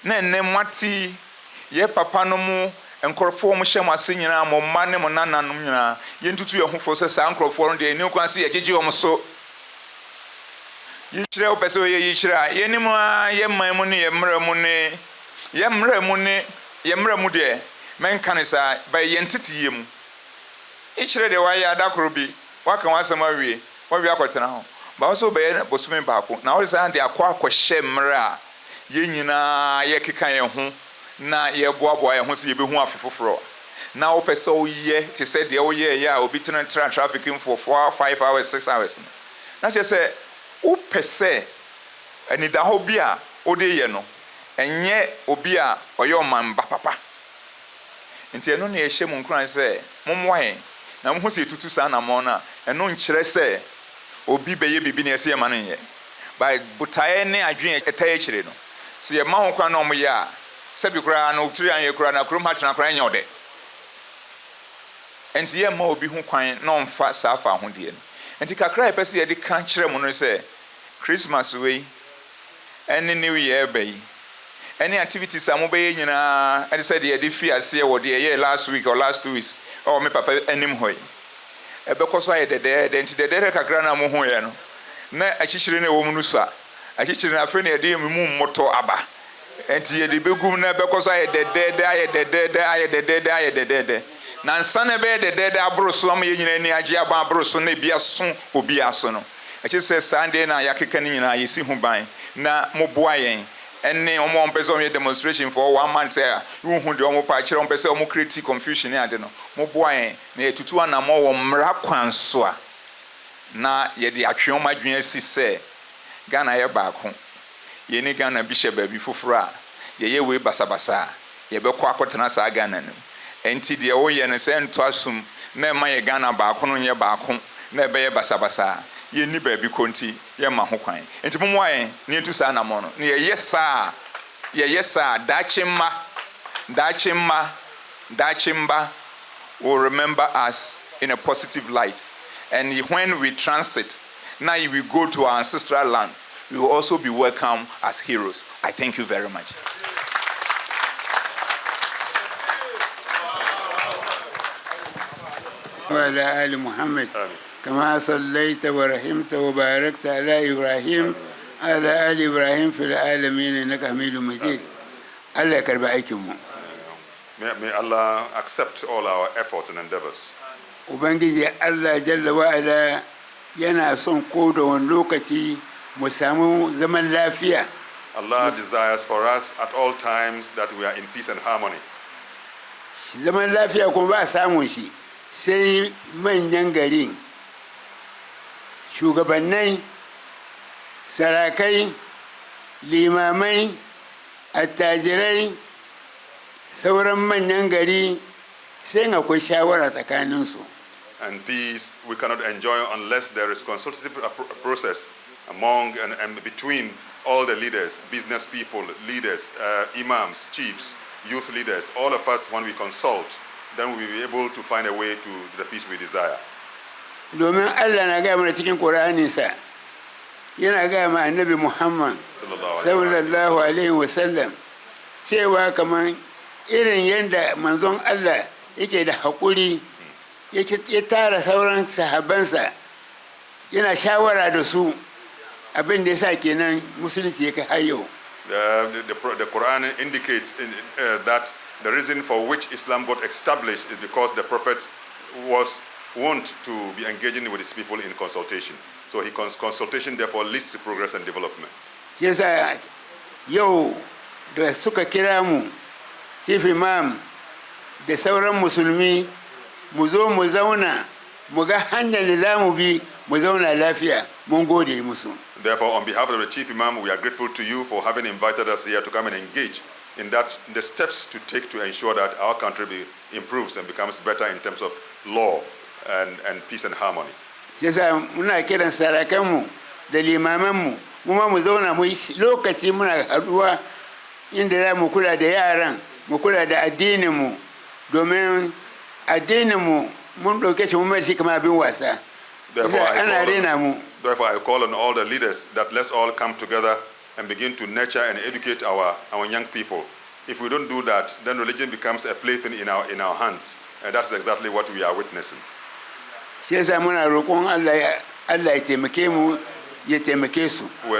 na ene mati ye papa no mu enkorofo mo hyem ase nyina mo ma ne mo nananom nyina ye ntutu ye ho fo se sa enkorofo no de ene kwan se ye gege o mo so yikyire o pese o ye yikyire ye nim a ye man mu ne ye mra mu ne ye mra mu ne ye mra mu de men kan sa ba ye ntete ye mu yikyire de wa ya adakoro bi wa kan wa sama wie wa wi akotena ho ba wo so be ye bosume baako na wo sa de akwa akohye mra ye nyina ye keka ye ho na ye boaboa ye ho se ye be hu afefoforo na wo pese o ye te se de wo ye ya obi tena trafficking for 4 5 hours 6 hours na che se wo pese ani da ho bi a o de ye no enye obi a oye o man ba papa nti eno na ye hye mu nkran se momwae na mo ho se tutu sa na mo na eno nkyere se obi beye bibi na ese ye man ye by butaye ne adwen etaye kyere no se ye ma ho kwa na omo ye a se bi kura na oturi an ye kura na krom ha tena kura nya ode enti ye ma obi ho kwan na onfa safa ho de no enti kakra e pese ye de kan kire mo no se Christmas we any new year be any activities am be nyina and said ye de fi ase wo de ye last week or last 2 weeks or me papa anim hoy e be koso aye de enti de kakra na mo ho ye no na achichire na wo mu no so a achichire na afi na de mu mmoto aba enti ye de begum na be koso aye de na nsa na be de abroso am ye nyina ni age aba abroso na bia so obi aso no achi se Sunday na yakeka ni nyina yesi ho ban na mo boa yen enne omo mpese o demonstration for 1 month here you hu de omo pa kire mpese omo create confusion ade no mo boa yen na etutu anamo wo mra kwanso a na ye de atwe o madwen asi se Ghana ye baako ye ni Ghana bi hye baabi foforo a ye we basabasa ye be kwa akotena sa Ghana no enti de wo ye no se nto asum na ma ye Ghana baako no ye baako na be ye basabasa ye ni baabi konti ye ma ho kwan enti mo ayen ni entu sa na mo no ye yesa dachimba will remember us in a positive light, and when we transit now we go to our ancestral land, we will also be welcomed as heroes. I thank you very much. وعلى آل محمد كما صليت ورحمت وباركت على إبراهيم على آل إبراهيم في العالمين إنك حميد مجيد. الله يكرم أيكم. May Allah accept all our efforts and endeavors. Ubangiji Allah Jalla wa Ala yana son ko da wani lokaci mu samu zaman lafiya. Allah desires for us at all times that we are in peace and harmony. Zaman lafiya kuma ba samun shi sai manyan garin shugabannai, sarakai, limamai, attajirai, sauran manyan gari sai akwai shawara tsakaninsu. And peace we cannot enjoy unless there is consultative process among and between all the leaders, business people, leaders, imams, chiefs, youth leaders, all of us. When we consult, then we will be able to find a way to the peace we desire. Domin Allah na gaya mana cikin Qur'aninsa, yana gaya ma Annabi Muhammad sallallahu alaihi wasallam cewa kaman irin yanda manzon Allah yake da hakuri ya tara sauran sahabbansa yana shawara da su abin da yasa kenan musulunci yake har yau. The Quran indicates that the reason for which Islam got established is because the Prophet was wont to be engaging with his people in consultation. So consultation therefore leads to progress and development. Yasa yau da suka kira mu chief imam da sauran musulmi mu zo mu zauna mu ga hanyar da za mu bi mu zauna lafiya, mun gode musu. Therefore, on behalf of the chief imam, we are grateful to you for having invited us here to come and engage in the steps to take to ensure that our country improves and becomes better in terms of law and peace and harmony. Yasa muna kiran sarakanmu da limamanmu mu ma mu zauna mu lokaci muna haduwa inda za mu kula da yaran, mu kula da addininmu, domin addininmu mun dauke shi mun mai shi kamar abin wasa. Therefore, I call on all the leaders that let's all come together and begin to nurture and educate our young people. If we don't do that, then religion becomes a plaything in our hands, and that's exactly what we are witnessing. We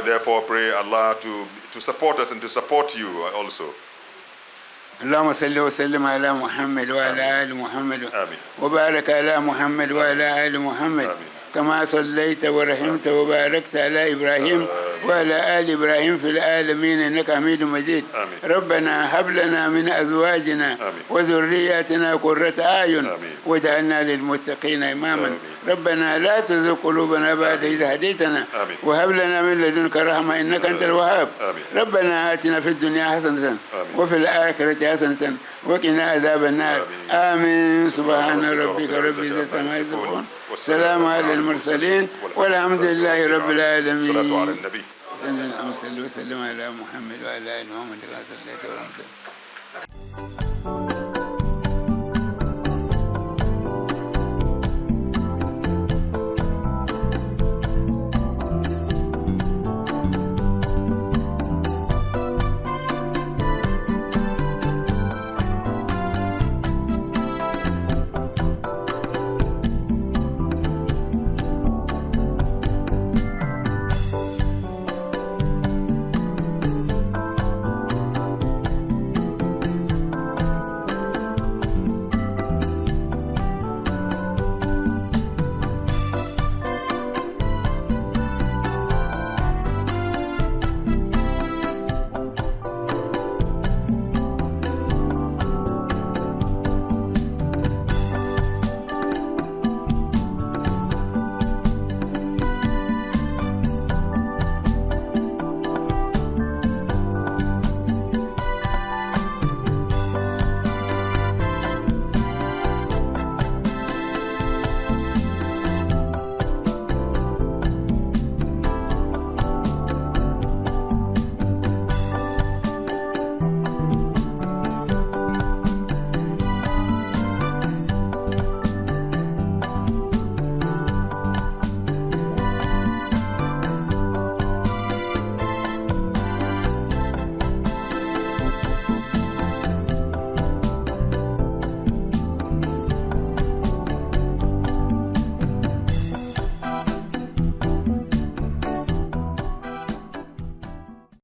therefore pray Allah to support us and to support you also. اللهم صل وسلم على محمد وعلى آل محمد وبارك على محمد وعلى آل محمد كما صليت ورحمت وباركت على إبراهيم وعلى آل إبراهيم في العالمين إنك حميد مجيد. ربنا هب لنا من أزواجنا وذرياتنا قرة أعين واجعلنا للمتقين إماما. ربنا لا تزغ قلوبنا بعد إذ هديتنا وهب لنا من لدنك رحمة إنك أنت الوهاب. ربنا آتنا في الدنيا حسنة وفي الآخرة حسنة وقنا عذاب النار. آمين. سبحان ربك رب العزة عما يصفون سلام على المرسلين والحمد لله رب العالمين. صلاة على النبي. اللهم صل وسلم على محمد وعلى آل محمد كما صليت ورحمت.